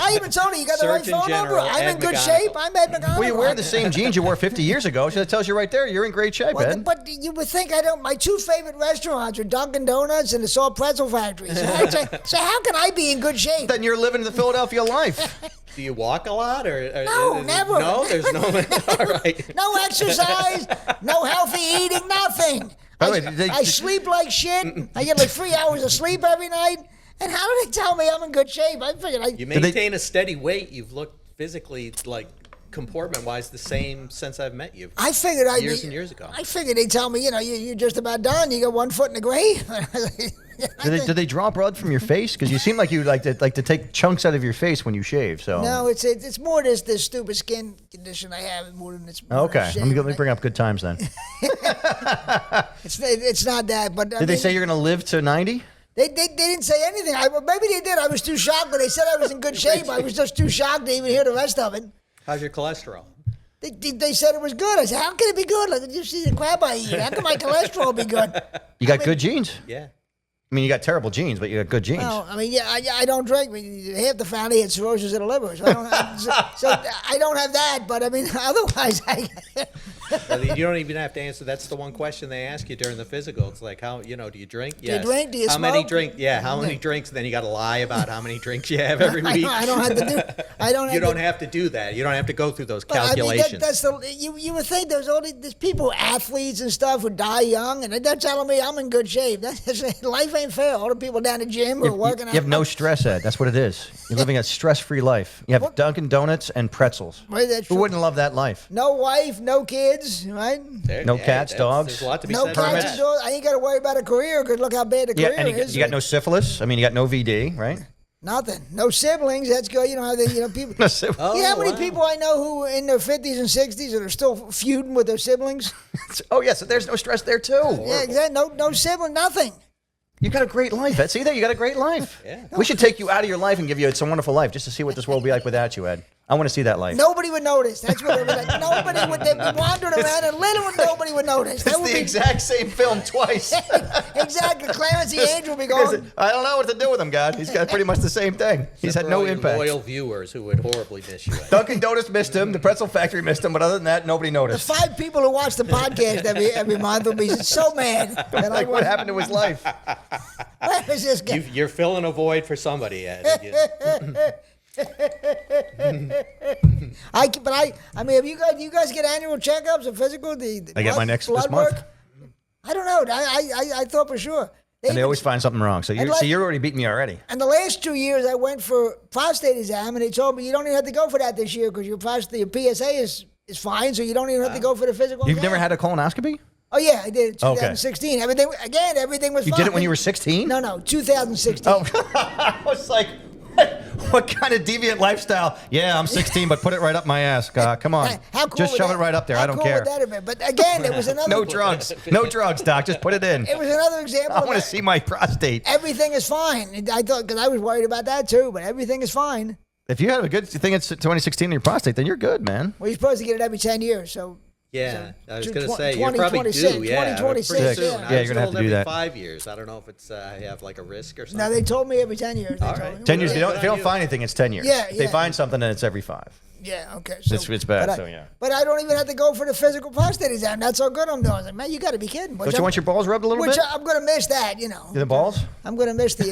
I even told her, you got the right Surgeon phone number. General I'm in Ed good McGonigal. shape. I'm Ed McGonigal. Well, you're wearing the same jeans you wore 50 years ago, so that tells you right there you're in great shape, Ed. But you would think I don't. My two favorite restaurants are Dunkin Donuts and the Salt Pretzel Factory. So how can I be in good shape? Then you're living the Philadelphia life. Do you walk a lot, or No, never. No, there's no. All right. No exercise, no healthy eating, nothing. By the way, I sleep like shit. I get like 3 hours of sleep every night. And how do they tell me I'm in good shape? I figured You maintain a steady weight. You've looked physically, like, comportment-wise, the same since I've met you. I figured years and years ago. I figured they'd tell me, you're just about done. You got 1 foot in the grave. Do they draw blood from your face? Because you seem like you like to take chunks out of your face when you shave. So No, it's more this stupid skin condition I have more than it's. okay. Let me bring up good times then. It's not that, but Did they say you're going to live to 90? They didn't say anything. Maybe they did. I was too shocked when they said I was in good shape. I was just too shocked to even hear the rest of it. How's your cholesterol? They said it was good. I said, how can it be good? Like, you see the crap I eat. How can my cholesterol be good? You got good genes. Yeah. I mean, you got terrible genes, but you got good genes. Well, I mean, I don't drink. I mean, half the family had cirrhosis of the liver, so I don't have that. But I mean, otherwise, You don't even have to answer. That's the one question they ask you during the physical. It's like, do you drink? Yes. Do you drink? Do you how smoke? many drink? Yeah, how many drinks? Then you got to lie about how many drinks you have every week. I don't have to do. You don't have to do that. You don't have to go through those But, calculations. I mean, you would think there's people, athletes and stuff, who die young, and they're telling me I'm in good shape. Life ain't fair. All the people down the gym who are working out. You have no stress, Ed. That's what it is. You're living a stress-free life. You have Dunkin' Donuts and pretzels. Right, that's Who true. wouldn't love that life? No wife, no kids, right? No cats, dogs. There's a lot to be No said about cats that. and dogs. I ain't got to worry about a career because look how bad the Yeah, career and is. you got no syphilis. I mean, you got no VD, right? Nothing. No siblings. That's good. You know how people. No syphilis. Oh, You know how many wow. people I know who are in their 50s and 60s and are still feuding with their siblings? Oh, yeah, so there's no stress there, too. Yeah, exactly. No sibling, nothing. You got a great life, Ed. See there? You got a great life. Yeah. We should take you out of your life and give you some wonderful life just to see what this world will be like without you, Ed. I want to see that life. Nobody would notice. That's what it was like. Nobody would. They'd be wandering around and little, and nobody would notice. That It's would the be exact same film twice. exactly. Clarence the Angel would be going. I don't know what to do with him, God. He's got pretty much the same thing. He's had no For all your impact. Loyal viewers who would horribly miss you. Dunkin' Donuts missed him. The Pretzel Factory missed him. But other than that, nobody The noticed. 5 people who watch the podcast every month will be so mad that Like, what happened to his life? Where is this guy? You're filling a void for somebody, Ed. I mean, have you guys get annual checkups or physical? I get my next this blood month. work? I don't know. I thought for sure. And they always find something wrong. So you're already beating me already. And the last 2 years, I went for prostate exam, and they told me you don't even have to go for that this year because your PSA is fine, so you don't even have to go for the physical. You've exam. never had a colonoscopy? Oh yeah, I did. In Okay. 2016. Everything was You fine. did it when you were 16? No, 2016. Oh, I was like, what kind of deviant lifestyle? Yeah, I'm 16, but put it right up my ass. Come on. How cool Just would shove that- it right up there. how I don't cool care. would that have been? But again, it was another. No drugs. No drugs, Doc. Just put it in. It was another example. I of want to that. see my prostate. Everything is fine. And I thought because I was worried about that too, but everything is fine. If you have a good thing, it's 2016 in your prostate, then you're good, man. Well, you're supposed to get it every 10 years, so. Yeah, I was So going to tw- say, you're probably 2026, due. Yeah, 2026, pretty soon. yeah. I Yeah, was you're gonna have told to do every that. 5 years. I don't know if it's I have like a risk or something. Now they told me every 10 years. They All told right. me. 10 years. If Yeah, they don't you. find anything, it's 10 years. Yeah, If they yeah. find something, then it's every 5. Yeah, okay. It's bad, but so yeah. But I don't even have to go for the physical prostate exam. That's how good I'm doing. I was like, man, you got to be kidding. Don't you want your balls rubbed a little Which bit? I'm going to miss that, you know. The balls? I'm going to miss the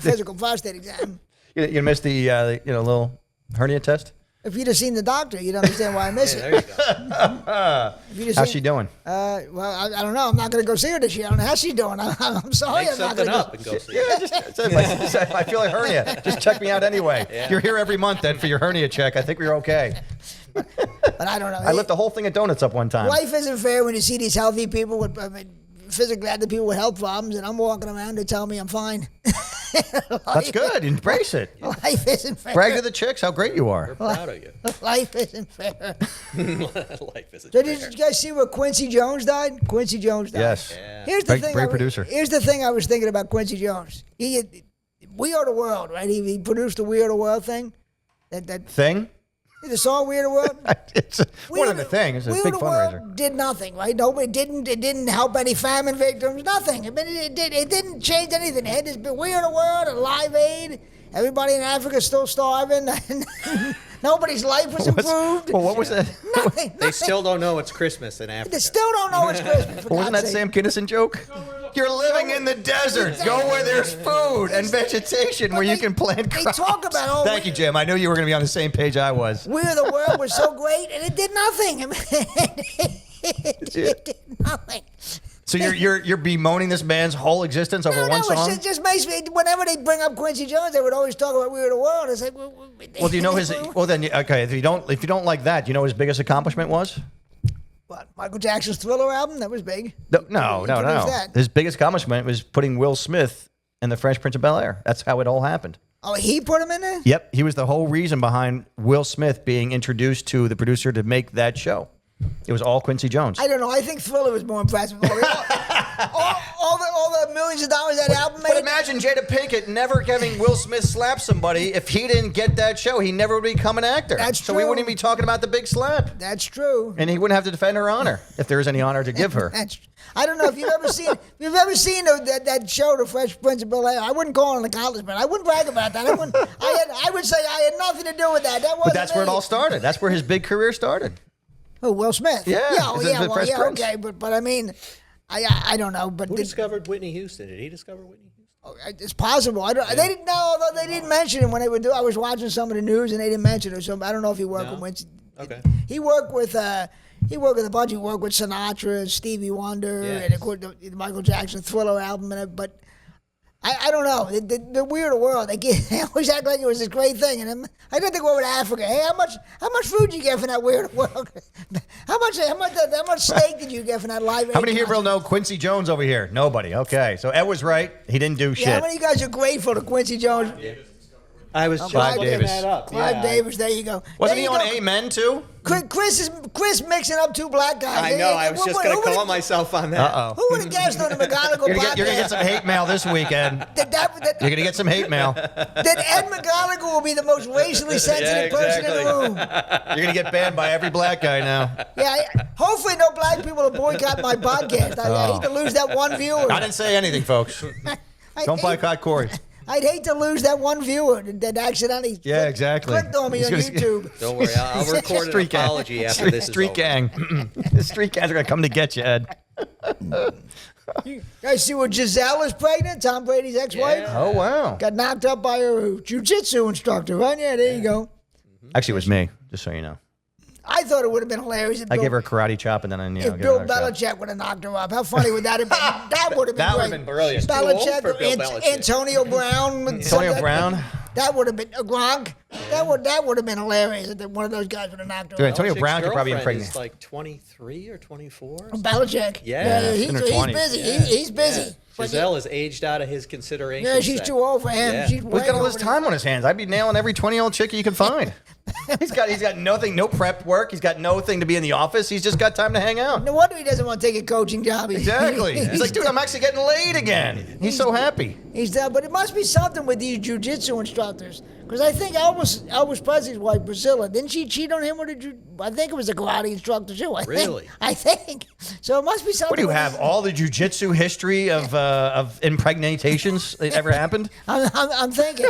physical prostate exam. You missed the little hernia test? If you'd have seen the doctor, you'd understand why I miss There it. you go. If you'd have How's seen- she doing? Well, I don't know. I'm not going to go see her this year. I don't know how she's doing. I'm sorry. Make I'm not something going to up go. and go see Yeah, it. just I feel a hernia. Just check me out anyway. Yeah. You're here every month, then, for your hernia check. I think we're okay. But I don't know. I left the whole thing of donuts up one time. Life isn't fair when you see these healthy people with physically active people with health problems, and I'm walking around to tell me I'm fine. That's good. Embrace it. Life isn't fair. Brag to the chicks how great you are. We're proud of you. Life isn't fair. Life isn't So fair. did you guys see where Quincy Jones died? Quincy Jones died. Yes. Yeah. Here's the Great- thing. great producer. Here's the thing I was thinking about Quincy Jones. We Are the World, right? He produced the We Are the World thing. That Thing? The song "We Are the World." It's more than a thing. It's a big fundraiser. World did nothing, right? Nobody didn't. It didn't help any famine victims. Nothing. I mean, it didn't change anything. It had this "We Are the World" and Live Aid. Everybody in Africa still starving. Nobody's life was improved. Well, what was that? Nothing. They still don't know it's Christmas in Africa. They still don't know it's Christmas. Wasn't that Sam Kinison joke? You're living in the desert. Go where there's food and vegetation where you can plant crops. They talk about all. Thank you, Jim. I knew you were going to be on the same page I was. "We Are the World" was so great, and it did nothing. I mean, it did nothing. So you're bemoaning this man's whole existence over one song? It just makes me. Whenever they bring up Quincy Jones, they would always talk about "We Are the World." It's like, well, do you know his? Well, then, okay. If you don't like that, you know what his biggest accomplishment was? What, Michael Jackson's Thriller album? That was big. No. That? His biggest accomplishment was putting Will Smith in The Fresh Prince of Bel-Air. That's how it all happened. Oh, he put him in there? Yep, he was the whole reason behind Will Smith being introduced to the producer to make that show. It was all Quincy Jones. I don't know. I think Thriller was more impressive. All the millions of dollars that album made. But imagine Jada Pinkett never having Will Smith slap somebody. If he didn't get that show, he never would become an actor. That's so true. we wouldn't even be talking about the big slap. That's true. And he wouldn't have to defend her honor if there was any honor to give her. I don't know if you've ever seen that show, The Fresh Prince of Bel-Air. I wouldn't call it an accomplishment. I wouldn't brag about that. I would say I had nothing to do with that. But that's where it all started. That's where his big career started. Oh, Will Smith. Yeah. Okay, but I mean, I don't know. But who discovered Whitney Houston? Did he discover Whitney Houston? It's possible. They didn't know, although they didn't mention him when they would do. I was watching some of the news and they didn't mention him. So I don't know if he worked with Winston. Okay. He worked with a bunch. He worked with Sinatra, Stevie Wonder, and of course the Michael Jackson Thriller album. But I don't know. The weirder world. They always act like it was this great thing. And I did think over to Africa. Hey, how much food did you get from that weird world? How much steak did you get from that Live Aid? How many here will know Quincy Jones over here? Nobody. Okay, so Ed was right. He didn't do shit. How many of you guys are grateful to Quincy Jones? I was just Clive looking Davis. that up. Clive Davis, there you go. Wasn't he on Amen too? Chris mixing up two black guys. I know. I was just going to call myself on that. Uh-oh. Who would have guessed on the McGonigal podcast? You're going to get some hate mail this weekend. You're going to get some hate mail. That Ed McGonigal will be the most racially sensitive person in the room. You're going to get banned by every black guy now. Yeah, hopefully no black people will boycott my podcast. I hate to lose that one viewer. I didn't say anything, folks. Don't boycott Corey. I'd hate to lose that one viewer that accidentally clicked on me on YouTube. Don't worry, I'll record an apology after this is Street over. gang. The street gangs are going to come to get you, Ed. You guys see where Giselle is pregnant? Tom Brady's ex-wife? Yeah. Oh, wow. Got knocked up by her jiu-jitsu instructor, right? Yeah, there you go. Actually, it was me, just so you know. I thought it would have been hilarious if I gave her a karate chop and then I if Bill Belichick would have knocked her up. How funny would that have been? That would have been That great. would have been brilliant. Belichick, Too old for Bill Belichick. Antonio Brown. Antonio Brown? That would have been Gronk. That would have been hilarious if one of those guys would have knocked her Dude, up. Antonio Belichick's Brown could probably girlfriend impregnate. is like 23 or 24. Belichick. Yeah. he's in her busy. 20s. He's busy. But Giselle is aged out of his consideration. yeah, she's set. too old for him. Yeah. She's Well, he's got all this time on his hands. I'd be nailing every 20-year-old chick you can find. He's got nothing, no prep work. He's got no thing to be in the office. He's just got time to hang out. No wonder he doesn't want to take a coaching job. Exactly. He's like, dude, I'm actually getting laid again. He's so happy. He's but it must be something with these jiu-jitsu instructors. Because I think Elvis Presley's wife, Priscilla, didn't she cheat on him with I think it was a karate instructor too. Really? I think. So it must be something. What do you have? All the jiu-jitsu history of impregnations that ever happened? I'm thinking.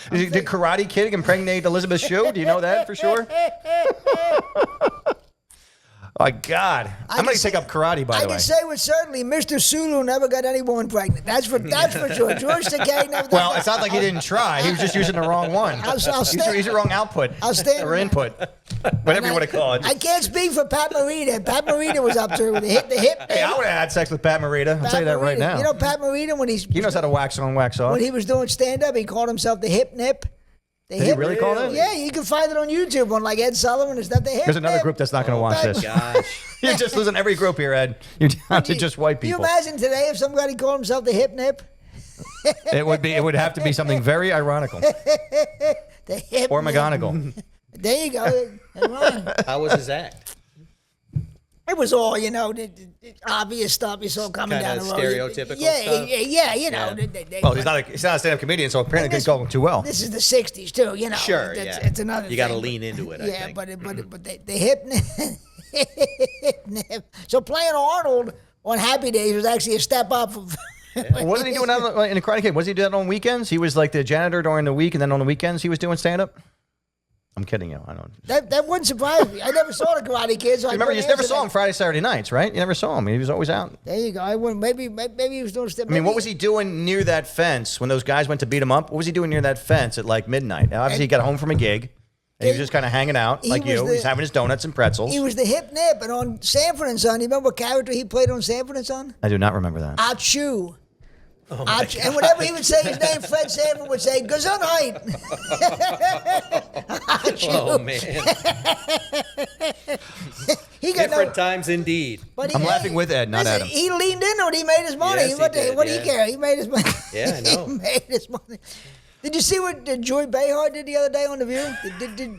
Did Karate Kid impregnate Elizabeth Shue? Do you know that for sure? My God. I'm going to take up karate, by the way. I can say with certainly Mr. Sulu never got any woman pregnant. That's for sure. George Takei never. Well, it's not like he didn't try. He was just using the wrong one. I'll stand- He's the wrong output. I'll stand- or input. Whatever you want to call it. I can't speak for Pat Morita. Pat Morita was up to the hip. Hey, I would have had sex with Pat Morita. I'll tell you that right now. You know Pat Morita when He knows how to wax on, wax off. when he was doing stand-up, he called himself the hip nip. Did he really call it? Yeah, you can find it on YouTube on like Ed Sullivan and stuff. The hip There's another nip. group that's not going to watch this. Gosh. You're just losing every group here, Ed. You're down to just white Can you people. imagine today if somebody called himself the hip nip? It would have to be something very ironical. The hip Or nip. McGonigal. There you go. Right. How was his act? It was all, the obvious stuff you saw coming down the road. Stereotypical stuff. Yeah, Well, he's not a stand-up comedian, so apparently it didn't go too well. This is the 60s, too, Sure, It's another thing. You got to lean into it, I think. But the hip nip. So playing Arnold on Happy Days was actually a step up. Wasn't he doing that in the Karate Kid? Was he doing that on weekends? He was like the janitor during the week, and then on the weekends he was doing stand-up? I'm kidding you. I don't. That wouldn't surprise me. I never saw the Karate Kid. So remember, you never saw him Friday, Saturday nights, right? You never saw him. He was always out. There you go. I wouldn't. Maybe he was doing step. I mean, what was he doing near that fence when those guys went to beat him up? What was he doing near that fence at like midnight? Now, obviously, he got home from a gig. And he was just kind of hanging out like you. He's having his donuts and pretzels. He was the hip nip. And on Sanford and Son, you remember what character he played on Sanford and Son? I do not remember that. Achu. And whenever he would say his name, Fred Sanford would say, Gesundheit. Oh, man. Different times indeed. I'm laughing with Ed, not Adam. He leaned into it. He made his money. Yes, what do you care? He made his money. Yeah, I know. He made his money. Did you see what Joy Behar did the other day on The View?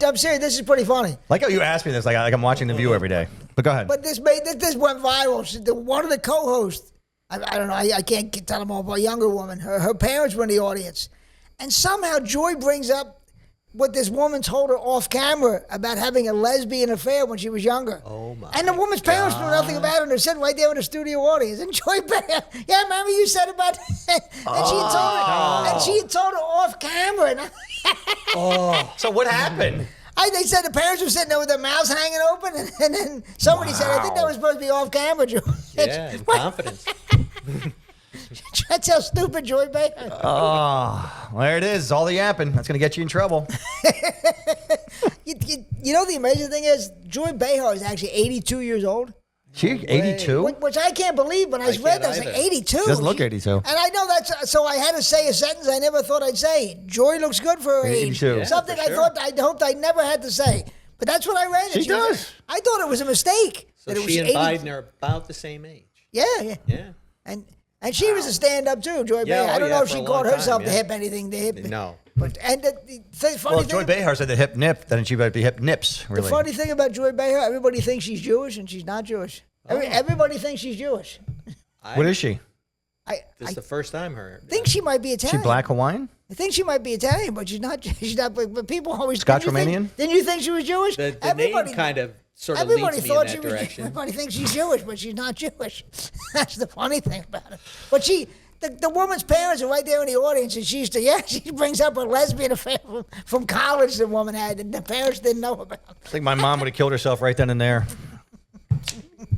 I'm serious. This is pretty funny. Like how you asked me this, like I'm watching The View every day. But go ahead. But this went viral. One of the co-hosts, I don't know, I can't tell them all, but a younger woman, her parents were in the audience. And somehow Joy brings up what this woman told her off camera about having a lesbian affair when she was younger. Oh, my And the woman's parents knew nothing about it, and they're sitting right there in the studio audience. And Joy Behar, yeah, remember you said about that? And she had told her off camera. So what happened? They said the parents were sitting there with their mouths hanging open, and then somebody said, I think that was supposed to be off camera, Joy. Yeah, in confidence. That's how stupid Joy Behar. Oh, there it is. All the yapping. That's going to get you in trouble. You know the amazing thing is, Joy Behar is actually 82 years old. She 82? Which I can't believe. When I read that, I was like, 82? She doesn't look 82. And I know that's, so I had to say a sentence I never thought I'd say. Joy looks good for her age. Yeah, something I hoped I never had to say. But that's what I read. She does. I thought it was a mistake. So she and Biden are about the same age. Yeah. And she was a stand-up too, Joy Behar. I don't know if she called herself the hip anything. The hip. No. But the funny thing, Joy Behar said the hip nip, then she might be hip nips. Really. The funny thing about Joy Behar, everybody thinks she's Jewish, and she's not Jewish. Everybody thinks she's Jewish. What is she? This is the first time her. I think she might be Italian. She black Hawaiian? I think she might be Italian, but she's not. She's not. But people always Scotch Romanian. Didn't you think she was Jewish? The name kind of sort of leads me in that direction. Everybody thinks she's Jewish, but she's not Jewish. That's the funny thing about it. But the woman's parents are right there in the audience, and she brings up a lesbian affair from college the woman had, and the parents didn't know about. I think my mom would have killed herself right then and there,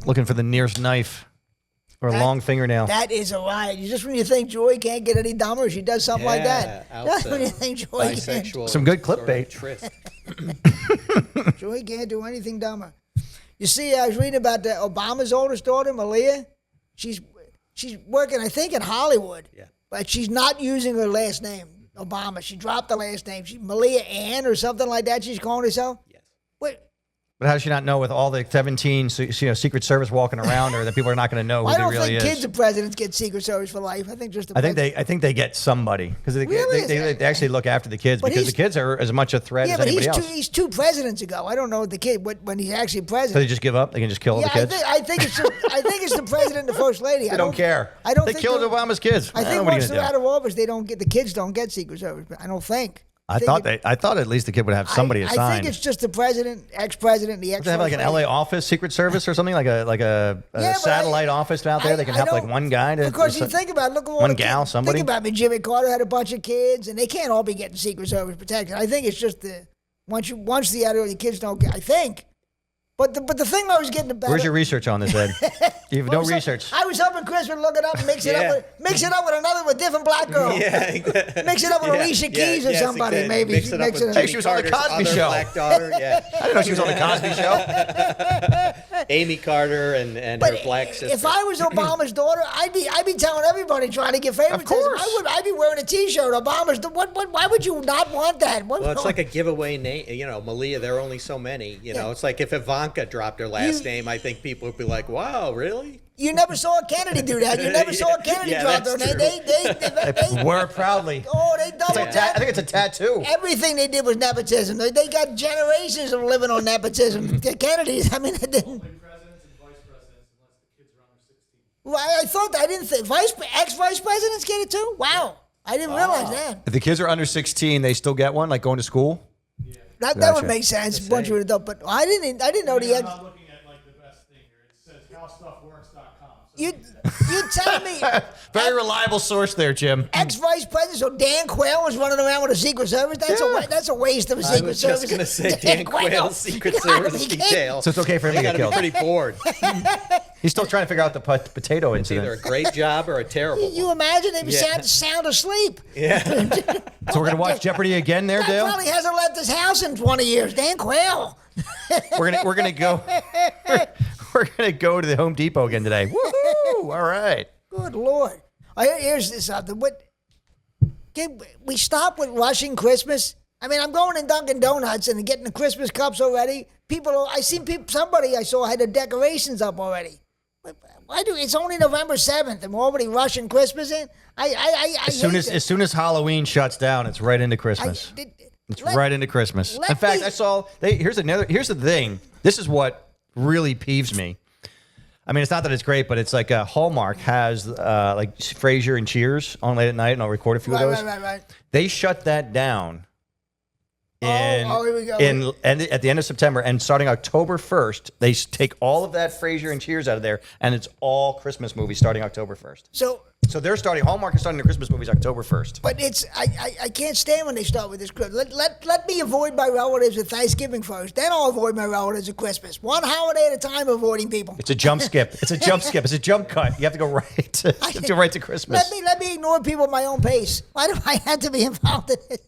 looking for the nearest knife or a long fingernail. That is a riot. Just when you think Joy can't get any dumber, she does something like that. That's when you think Joy can't. Some good clickbait. Joy can't do anything dumber. You see, I was reading about Obama's oldest daughter, Malia. She's working, I think, in Hollywood. Yeah. But she's not using her last name, Obama. She dropped the last name. Malia Ann or something like that she's calling herself. Yes. Wait. But how does she not know with all the 17 Secret Service walking around her that people are not going to know who they really is? I don't think kids of presidents get Secret Service for life. I think just I think they get somebody because they actually look after the kids because the kids are as much a threat as anybody else. He's 2 presidents ago. I don't know the kid when he's actually president. So they just give up? They can just kill all the kids? I think it's the president and the first lady. They don't care. They killed Obama's kids. I think once they're out of office, the kids don't get Secret Service. I don't think. I thought at least the kid would have somebody assigned. I think it's just the president, ex-president, the ex. They have like an LA office, Secret Service or something like a satellite office out there. They can have like one guy to. Because you think about look at all one gal, somebody. Think about me. Jimmy Carter had a bunch of kids, and they can't all be getting Secret Service protection. I think it's just once the kids don't get. I think. But the thing I was getting about. Where's your research on this, Ed? You have no research. I was hoping Chris would look it up and mix it up with a different black girl. Yeah, mix it up with Alicia Keys or somebody maybe. Mix it up with Hey, she was on the Cosby Show. Black daughter. Yeah, I didn't know she was on the Cosby Show. Amy Carter and her black sister. If I was Obama's daughter, I'd be telling everybody trying to get favoritism. Of course. I'd be wearing a T-shirt. Obama's. Why would you not want that? Well, it's like a giveaway name. Malia. There are only so many. It's like if Ivanka dropped her last name, I think people would be like, "Wow, really?" You never saw Kennedy do that. You never saw Kennedy drop her name. They wear it proudly. Oh, they double I think it's a tattoo. Everything they did was nepotism. They got generations of living on nepotism. The Kennedys, I mean, they didn't. Well, I thought I didn't think ex-vice presidents get it too. Wow, I didn't realize that. If the kids are under 16, they still get one, like going to school. Yeah. That would make sense once you were adult. But I didn't know the I'm ex. not looking at like the best thing here. It says howstuffworks.com. So You telling me Very reliable source there, Jim. ex-vice president? So Dan Quayle was running around with a Secret Service. That's a waste of a Secret was Service. just going to say Dan Quayle's Secret Service detail. So it's okay for him to They get got to be killed. pretty bored. He's still trying to figure out the potato Either a incident. great job or a terrible one. You imagine they'd be Yeah. sound asleep. Yeah. So we're gonna watch Jeopardy again, there, Guy Dale. probably hasn't left his house in 20 years. Dan Quayle. We're gonna go. We're gonna go to the Home Depot again today. Woohoo! All right. Good Lord. Here's something. We stop with rushing Christmas. I mean, I'm going in Dunkin Donuts and getting the Christmas cups already. Somebody I saw had the decorations up already. Why do it's only November 7th and we're already rushing Christmas in? As soon as Halloween shuts down, it's right into Christmas. It's right into Christmas. In fact, I saw. Here's the thing. This is what really peeves me. I mean, it's not that it's great, but it's like Hallmark has like Frasier and Cheers on late at night, and I'll record a few of those. Right. They shut that down. Here we go. At the end of September, and starting October 1st, they take all of that Frasier and Cheers out of there, and it's all Christmas movies starting October 1st. So they're starting. Hallmark is starting the Christmas movies October 1st. But I can't stand when they start with this Christmas. Let me avoid my relatives at Thanksgiving first. Then I'll avoid my relatives at Christmas. One holiday at a time, avoiding people. It's a jump skip. It's a jump skip. It's a jump cut. You have to go right to Christmas. Let me ignore people at my own pace. Why do I have to be involved in it?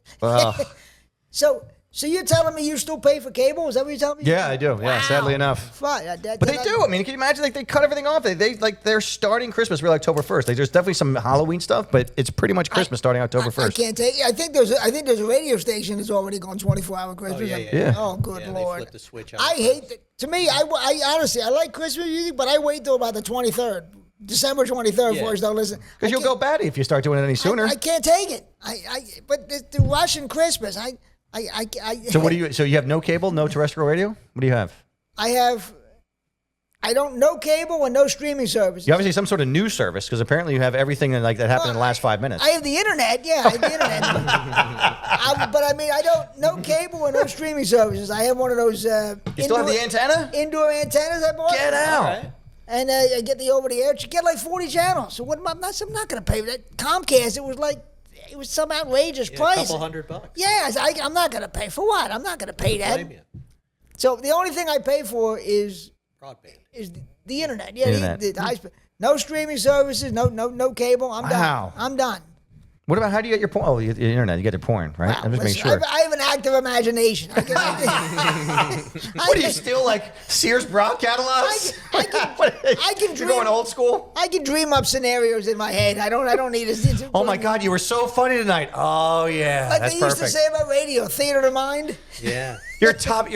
So you're telling me you still pay for cable? Is that what you're telling me? Yeah, I do. Yeah, sadly enough. But they do. I mean, can you imagine? Like they cut everything off. They're starting Christmas really October 1st. Like there's definitely some Halloween stuff, but it's pretty much Christmas starting October 1st. I can't take it. I think there's a radio station that's already gone 24-hour Christmas. Yeah. Oh, good They Lord. flipped the switch on I hate that. To me, I honestly, I like Christmas music, but I wait till about the 23rd. December 23rd before I start listening. Because you'll go batty if you start doing it any sooner. I can't take it. But the Russian Christmas, So you have no cable, no terrestrial radio? What do you have? no cable and no streaming service. You obviously some sort of news service because apparently you have everything that happened in the last 5 minutes. I have the internet. Yeah, I have the internet. But I mean, no cable and no streaming services. I have one of those. You still have the antenna? Indoor antennas I bought. Get out. Right. And I get the over the air. You get like 40 channels. So I'm not going to pay for that. Comcast, it was some outrageous price. A couple $100. Yeah, I'm not going to pay for what? I'm not going to pay that. Blame you. So the only thing I pay for is Broadband. the internet. Yeah, Internet. the high speed. No streaming services. No cable. I'm done. Wow. I'm done. What about how do you get your porn? Oh, you get the internet. You get your porn, right? Wow, I'm just making listen, sure. I have an active imagination. What do you steal, like Sears bra catalogs? I can You're dream. going old school? I can dream up scenarios in my head. I don't need a. Oh my God, you were so funny tonight. Oh yeah, Like that's they used perfect. to say about radio, theater of the mind. Yeah. Your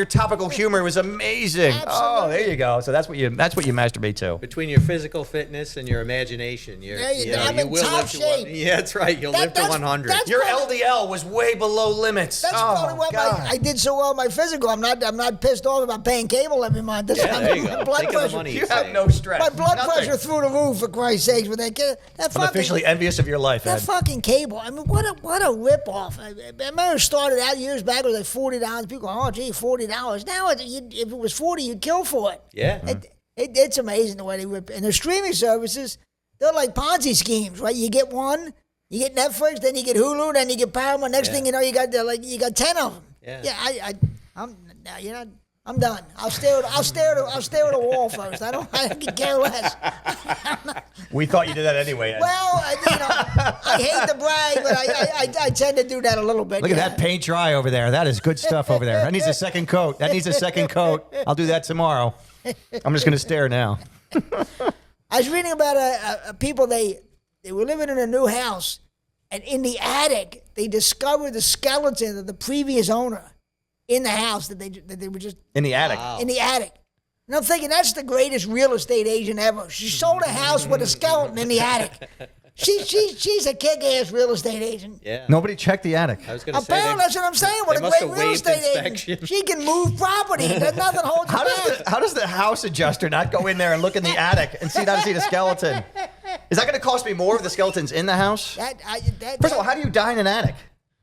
topical humor was amazing. Oh, Absolutely. there you go. So that's what you masturbate to. Between your physical fitness and your imagination, I'm in will top live to shape. Yeah, that's right. You'll live to 100. that's Your probably- LDL was way below limits. That's oh probably why God. I did so well in my physical. I'm not pissed off about paying cable every month. Yeah, there you My go. blood Think of the pressure. money You have no stress. My blood Nothing. pressure through the roof, for Christ's sakes. With that I'm fucking, officially envious of your life, that Ed. fucking cable. I mean, what a ripoff. I remember it started out years back. It was like $40. People go, oh gee, $40. Now if it was $40, you'd kill for it. Yeah. It's amazing the way they rip. And the streaming services, they're like Ponzi schemes, right? You get one, you get Netflix, then you get Hulu, then you get Paramount. Next thing you know, you got 10 of them. Yeah. I'm done. I'll stare at a wall first. I can care less. We thought you did that anyway, Ed. Well, I hate to brag, but I tend to do that a little bit. Look at that paint dry over there. That is good stuff over there. That needs a second coat. I'll do that tomorrow. I'm just going to stare now. I was reading about people, they were living in a new house, and in the attic, they discovered the skeleton of the previous owner in the house that they were just In the attic. Wow. in the attic. And I'm thinking, that's the greatest real estate agent ever. She sold a house with a skeleton in the attic. She's a kick-ass real estate agent. Yeah. Nobody checked the attic. I was going to say Apparently, that's what I'm saying. What a great real estate agent. She can move property. There's nothing holding her back. How does the house adjuster not go in there and look in the attic and see the skeleton? Is that going to cost me more if the skeleton's in the house? First of all, how do you die in an attic?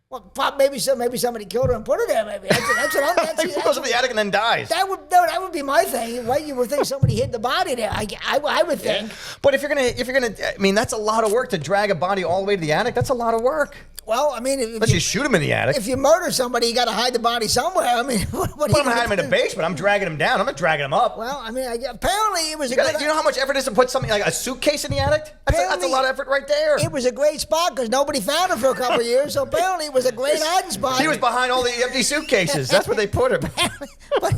Well, maybe somebody killed her and put her there. Maybe that's what I'm. He goes in the attic and then dies. That would be my thing. Right? You would think somebody hid the body there. I would think. But if you're gonna, I mean, that's a lot of work to drag a body all the way to the attic. That's a lot of work. Well, I mean, unless you shoot him in the attic. If you murder somebody, you got to hide the body somewhere. I mean, what I'm gonna hide him in the basement. I'm dragging him down. I'm not dragging him up. Well, I mean, apparently it was. Do you know how much effort it is to put something like a suitcase in the attic? That's a lot of effort right there. It was a great spot because nobody found him for a couple of years. So apparently it was a great hiding spot. He was behind all the empty suitcases. That's where they put him. But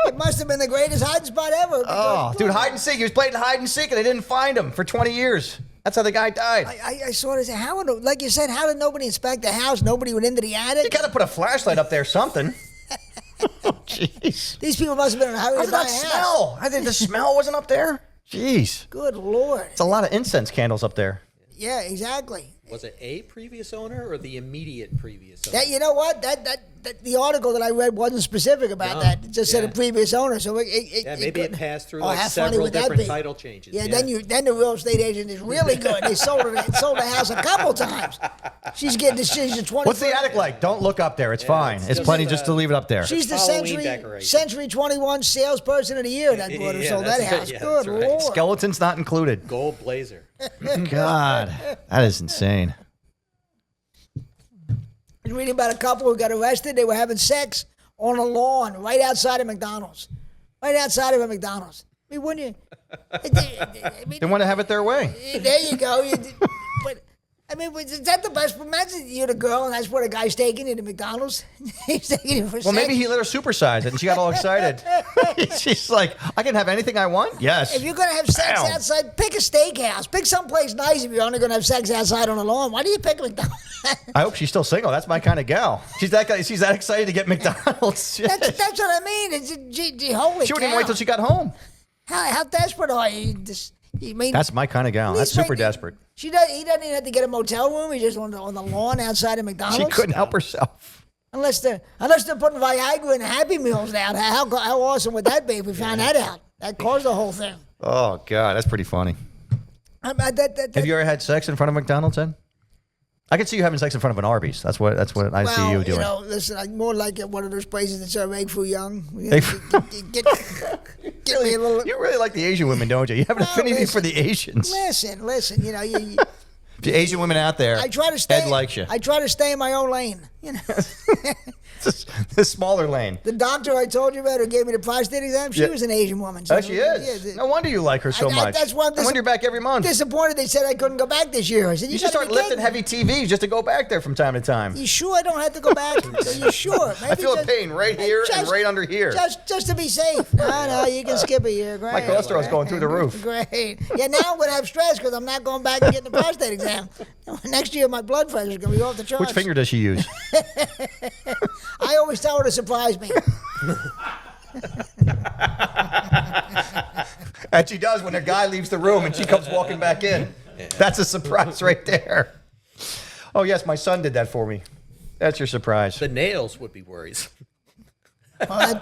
it must have been the greatest hiding spot ever. Oh, dude, hide and seek. He was playing hide and seek, and they didn't find him for 20 years. That's how the guy died. I saw this. Like you said, how did nobody inspect the house? Nobody went into the attic. You got to put a flashlight up there, something. Oh, jeez. These people must have been in a hurry to buy a house. Smell? I think the smell wasn't up there. Jeez. Good Lord. It's a lot of incense candles up there. Yeah, exactly. Was it a previous owner or the immediate previous owner? You know what? The article that I read wasn't specific about that. It just said a previous owner. So maybe it passed through several different title changes. Yeah, then the real estate agent is really good. They sold the house a couple times. She's getting decision 20. What's the attic like? Don't look up there. It's fine. It's plenty just to leave it up there. She's the Century 21 salesperson of the year. That bought her sold that house. Good Lord. Skeleton's not included. Gold blazer. God, that is insane. I was reading about a couple who got arrested. They were having sex on a lawn right outside of McDonald's. Right outside of a McDonald's. I mean, wouldn't you? They want to have it their way. There you go. But I mean, is that the best? Imagine you're the girl, and that's what a guy's taking you to McDonald's. He's taking you for sex. Maybe he let her supersize it, and she got all excited. She's like, I can have anything I want? Yes. If you're going to have sex outside, pick a steakhouse. Pick someplace nice if you're only going to have sex outside on the lawn. Why do you pick McDonald's? I hope she's still single. That's my kind of gal. She's that excited to get McDonald's. That's what I mean. Holy she wouldn't even wait till she got home. How desperate are you? That's my kind of gal. That's super desperate. He doesn't even have to get a motel room. He's just on the lawn outside of McDonald's. She couldn't help herself. Unless they're putting Viagra and Happy Meals down. How awesome would that be if we found that out? That caused the whole thing. Oh, God. That's pretty funny. Have you ever had sex in front of McDonald's, Ed? I could see you having sex in front of an Arby's. That's what I see you doing. Listen, I'm more like at one of those places that serve egg foo young. You really like the Asian women, don't you? You have an affinity for the Asians. Listen. The Asian women out there. Ed likes you. I try to stay in my own lane. The smaller lane. The doctor I told you about who gave me the prostate exam, she was an Asian woman. So she is. No wonder you like her so much. That's why I wonder you're back every month. Disappointed they said I couldn't go back this year. I said, you should start lifting heavy TVs just to go back there from time to time. You sure I don't have to go back? You sure? Maybe I feel a pain right here and right under here. Just to be safe. No, you can skip a year. Great. My cholesterol's going through the roof. Great. Yeah, now I'm going to have stress because I'm not going back and getting the prostate exam. Next year, my blood pressure is going to be off the charts. Which finger does she use? I always tell her to surprise me. And she does when a guy leaves the room and she comes walking back in. That's a surprise right there. Oh, yes, my son did that for me. That's your surprise. The nails would be worries. Well,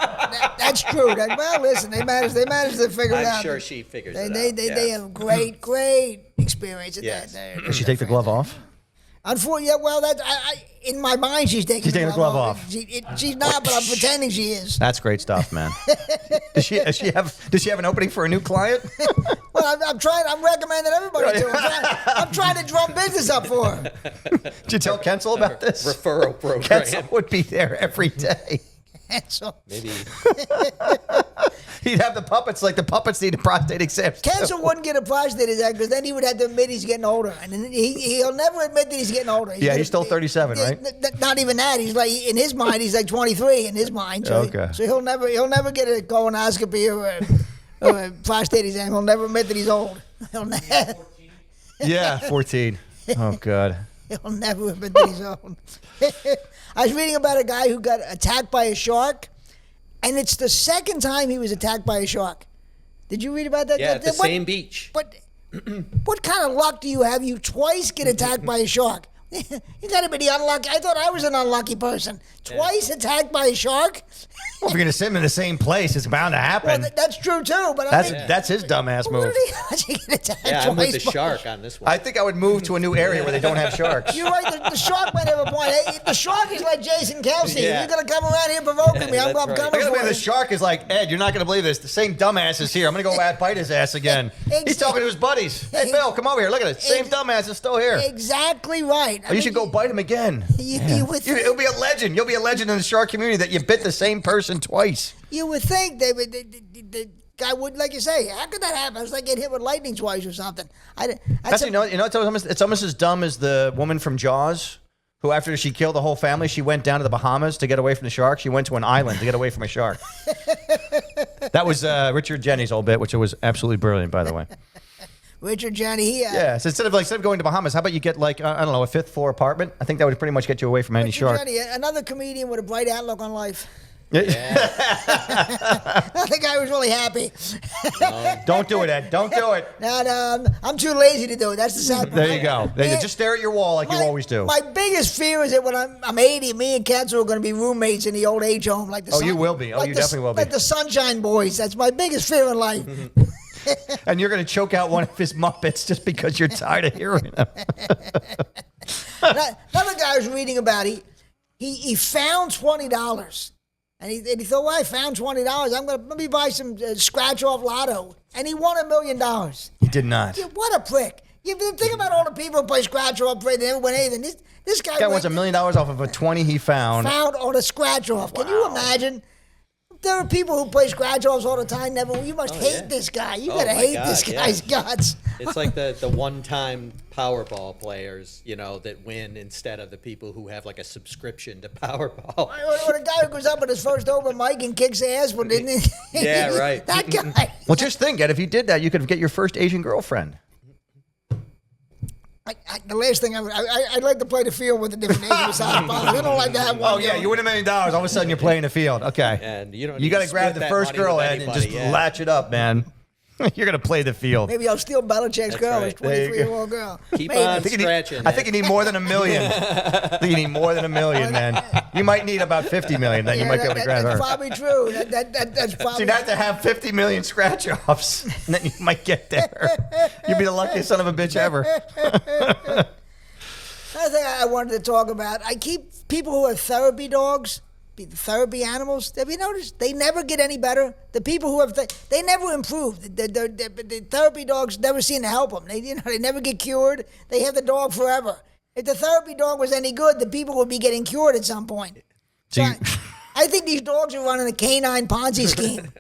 that's true. Listen, they managed to figure it out. I'm sure she figures it out. They have great experience at that. Does she take the glove off? Unfortunately, well, in my mind, she's taking the glove off. She's not, but I'm pretending she is. That's great stuff, man. Does she have an opening for a new client? Well, I'm trying. I'm recommending everybody to. I'm trying to drum business up for her. Did you tell Kensel about this? Referral program. Kensel would be there every day. Kensel. Maybe. He'd have the puppets like the puppets need a prostate exam. Kensel wouldn't get a prostate exam because then he would have to admit he's getting older, and he'll never admit that he's getting older. He's still 37, right? Not even that. He's like in his mind, he's like 23 in his mind. So, okay. So he'll never get a colonoscopy or a prostate exam. He'll never admit that he's old. Yeah, 14. Oh God. He'll never admit that he's old. I was reading about a guy who got attacked by a shark. And it's the second time he was attacked by a shark. Did you read about that? Yeah, at the same beach. But What kind of luck do you have? You twice get attacked by a shark. You got to be the unlucky. I thought I was an unlucky person. Twice attacked by a shark? Well, if you're going to sit him in the same place, it's bound to happen. Well, that's true, too. But that's his dumbass move. How'd you get attacked Yeah, twice I'm with the shark on this one. I think I would move to a new area where they don't have sharks. You're right. The shark might have a point. Hey, the shark is like Jason Kelce. Yeah. You're going to come around here provoking me. I'm That's right. coming I gotta for believe you. the shark is like, Ed, you're not going to believe this. The same dumbass is here. I'm going to go bite his ass again. He's talking to his buddies. Hey, Bill, come over here. Look at it. Same dumbass is still here. Exactly right. You should go bite him again. You would think, It'll be a legend. You'll be a legend in the shark community that you bit the same person twice. you would think the guy would, like you say, how could that happen? It's like getting hit with lightning twice or something. That's it's almost as dumb as the woman from Jaws, who after she killed the whole family, she went down to the Bahamas to get away from the shark. She went to an island to get away from a shark. That was Richard Jennings' old bit, which was absolutely brilliant, by the way. Richard Johnny, Yeah, so instead of going to Bahamas, how about you get a 5th floor apartment? I think that would pretty much get you away from any Richard shark. Johnny, another comedian with a bright outlook on life. Yeah. I think I was really happy. Don't do it, Ed. Don't do it. No, I'm too lazy to do it. That's the sad part. There you go. Just stare at your wall like you always do. My biggest fear is that when I'm 80, me and Kelce are going to be roommates in the old age home. Like the You will be. Oh, you definitely will be. Like the Sunshine Boys. That's my biggest fear in life. And you're going to choke out one of his Muppets just because you're tired of hearing him. Another guy I was reading about, he found $20. And he thought, well, I found $20. Let me buy some scratch-off lotto. And he won $1 million. He did not. Yeah, what a prick. You think about all the people who play scratch-off, they never win anything. This guy wants $1 million off of a 20 he found. Found on a scratch-off. Can you imagine? There are people who play scratch-offs all the time. You must hate this guy. You got to hate this guy's guts. It's like the one-time Powerball players, that win instead of the people who have like a subscription to Powerball. Or the guy who goes up at his first open mic and kicks ass, but didn't he? Yeah, right. That guy. Well, just think, Ed, if you did that, you could get your first Asian girlfriend. The last thing I'd like to play the field with a different Asian besides Bob. I don't like to have one. Oh, yeah, you win $1 million. All of a sudden, you're playing the field. Okay. And you got to grab the first girl, Ed, and just latch it up, man. You're going to play the field. Maybe I'll steal Belichick's girl, his 23-year-old girl. Keep on scratching. I think you need more than $1 million. I think you need more than $1 million, man. You might need about $50 million, then you might be able to grab her. That's probably true. That's probably So you'd have to have 50 million scratch-offs, and then you might get there. You'd be the luckiest son of a bitch ever. Another thing I wanted to talk about, I keep people who have therapy dogs, therapy animals, have you noticed? They never get any better. The people who have, they never improve. The therapy dogs never seem to help them. They never get cured. They have the dog forever. If the therapy dog was any good, the people would be getting cured at some point. I think these dogs are running a canine Ponzi scheme.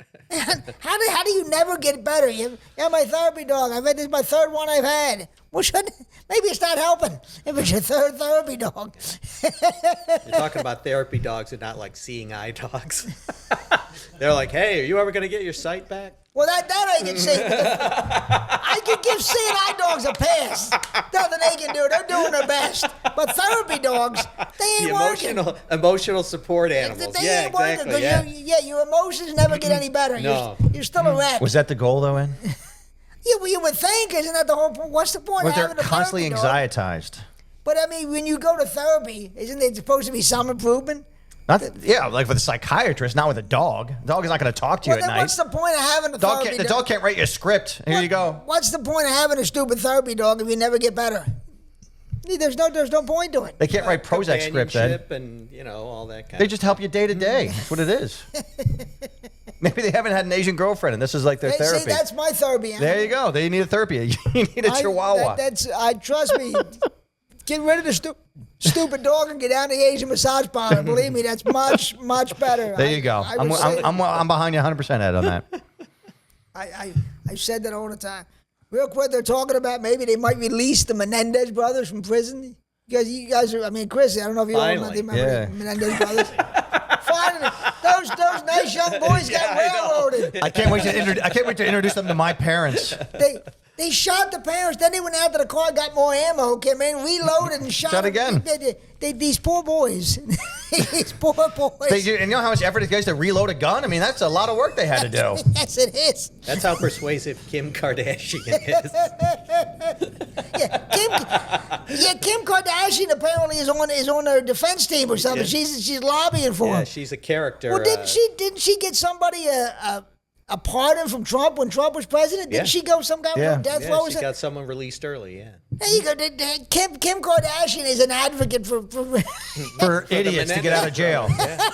How do you never get better? Yeah, my therapy dog. This is my third one I've had. Well, maybe it's not helping if it's your third therapy dog. You're talking about therapy dogs and not like seeing eye dogs. They're like, hey, are you ever going to get your sight back? Well, that I can say. I can give seeing eye dogs a pass. Nothing they can do. They're doing their best. But therapy dogs, they ain't working. Emotional support animals. They Yeah, ain't working. exactly. Your emotions never get any better. No. You're still a wreck. Was that the goal, though, Ed? You would think, isn't that the whole point? What's the point of They're having a constantly therapy dog? anxietized. But, I mean, when you go to therapy, isn't there supposed to be some improvement? Like with a psychiatrist, not with a dog. The dog is not going to talk to you at night. What's the point of having a therapy dog? The dog can't write you a script. Here you go. What's the point of having a stupid therapy dog if you never get better? There's no point to it. They can't write Prozac scripts, Ed. And, all that kind They just help you day to day. That's what it is. Maybe they haven't had an Asian girlfriend, and this is like their therapy. See, that's my therapy. There you go. They need a therapy. You need a chihuahua. Trust me. Get rid of the stupid dog and get down to the Asian massage parlor. Believe me, that's much, much better. There you go. I'm behind you 100%, Ed, on that. I said that all the time. Real quick, they're talking about maybe they might release the Menendez brothers from prison. You guys are, Chris, I don't know if you all remember the Menendez brothers. Finally, those nice young boys got railroaded. I can't wait to introduce them to my parents. They shot the parents. Then they went out to the car, got more ammo, came in, reloaded, and shot again. These poor boys. These poor boys. And you know how much effort it takes to reload a gun? I mean, that's a lot of work they had to do. Yes, it is. That's how persuasive Kim Kardashian is. Kim Kardashian apparently is on her defense team or something. Yeah. She's lobbying for him. Yeah, she's a character. Well, didn't she get somebody a pardon from Trump when Trump was president? Didn't she go some kind of death row? She got someone released early. Yeah. There you go. Kim Kardashian is an advocate for idiots to get out of jail. Yeah.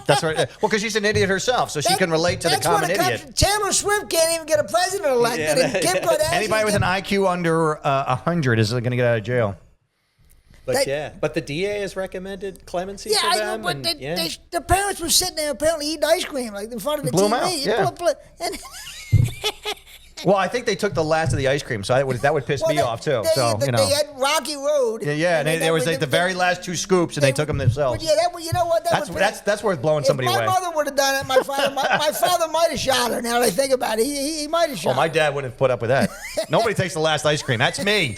That's right. Well, because she's an idiot herself, so she can relate to the common idiot. Taylor Swift can't even get a president elected. And Kim Kardashian. Anybody with an IQ under 100 is going to get out of jail. But the DA has recommended clemency for them. But the parents were sitting there apparently eating ice cream like in front of the Blew TV. Them out. Well, I think they took the last of the ice cream, so that would piss me off too. They had Rocky Road. Yeah. And there was like the very last 2 scoops, and they took them themselves. But you know what? That's worth blowing somebody away. If my mother would have done it, my father might have shot her. Now that I think about it, he might have shot. Well, my dad wouldn't have put up with that. Nobody takes the last ice cream. That's me.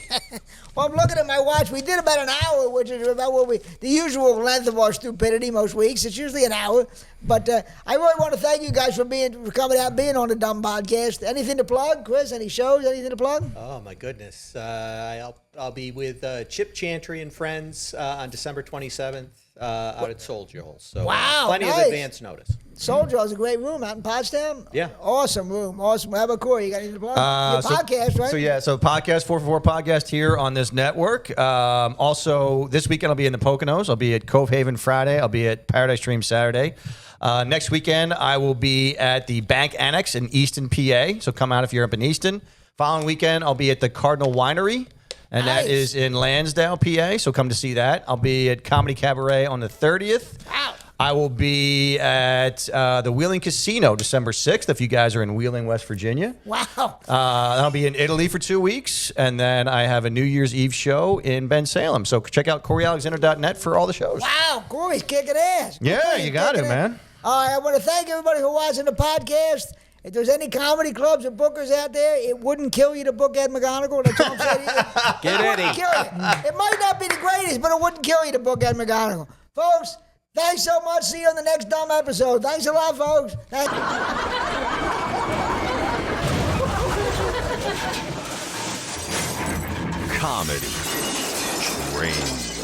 Well, I'm looking at my watch. We did about an hour, which is about the usual length of our stupidity most weeks. It's usually an hour. But I really want to thank you guys for coming out, being on the Dumb Podcast. Anything to plug, Chris? Any shows? Anything to plug? Oh my goodness! I'll be with Chip Chantry and friends on December 27th out at Soldier Hole. So plenty of advance notice. Soldier Hole is a great room out in Pottstown. Yeah, awesome room. Awesome. How about Corey? You got anything to plug? Your podcast, right? So podcast 444 podcast here on this network. Also, this weekend I'll be in the Poconos. I'll be at Cove Haven Friday. I'll be at Paradise Dream Saturday. Next weekend, I will be at the Bank Annex in Easton, PA. So come out if you're up in Easton. Following weekend, I'll be at the Cardinal Winery, and that is in Lansdale, PA. So come to see that. I'll be at Comedy Cabaret on the 30th. Wow. I will be at the Wheeling Casino December 6th if you guys are in Wheeling, West Virginia. Wow. I'll be in Italy for 2 weeks, and then I have a New Year's Eve show in Bensalem. So check out CoreyAlexander.net for all the shows. Wow, Corey's kicking ass. Yeah, you got it, man. All right, I want to thank everybody for watching the podcast. If there's any comedy clubs or bookers out there, it wouldn't kill you to book Ed McGonigal. That's all I'm saying. Get Eddie. It might not be the greatest, but it wouldn't kill you to book Ed McGonigal. Folks, thanks so much. See you on the next dumb episode. Thanks a lot, folks. Comedy Train.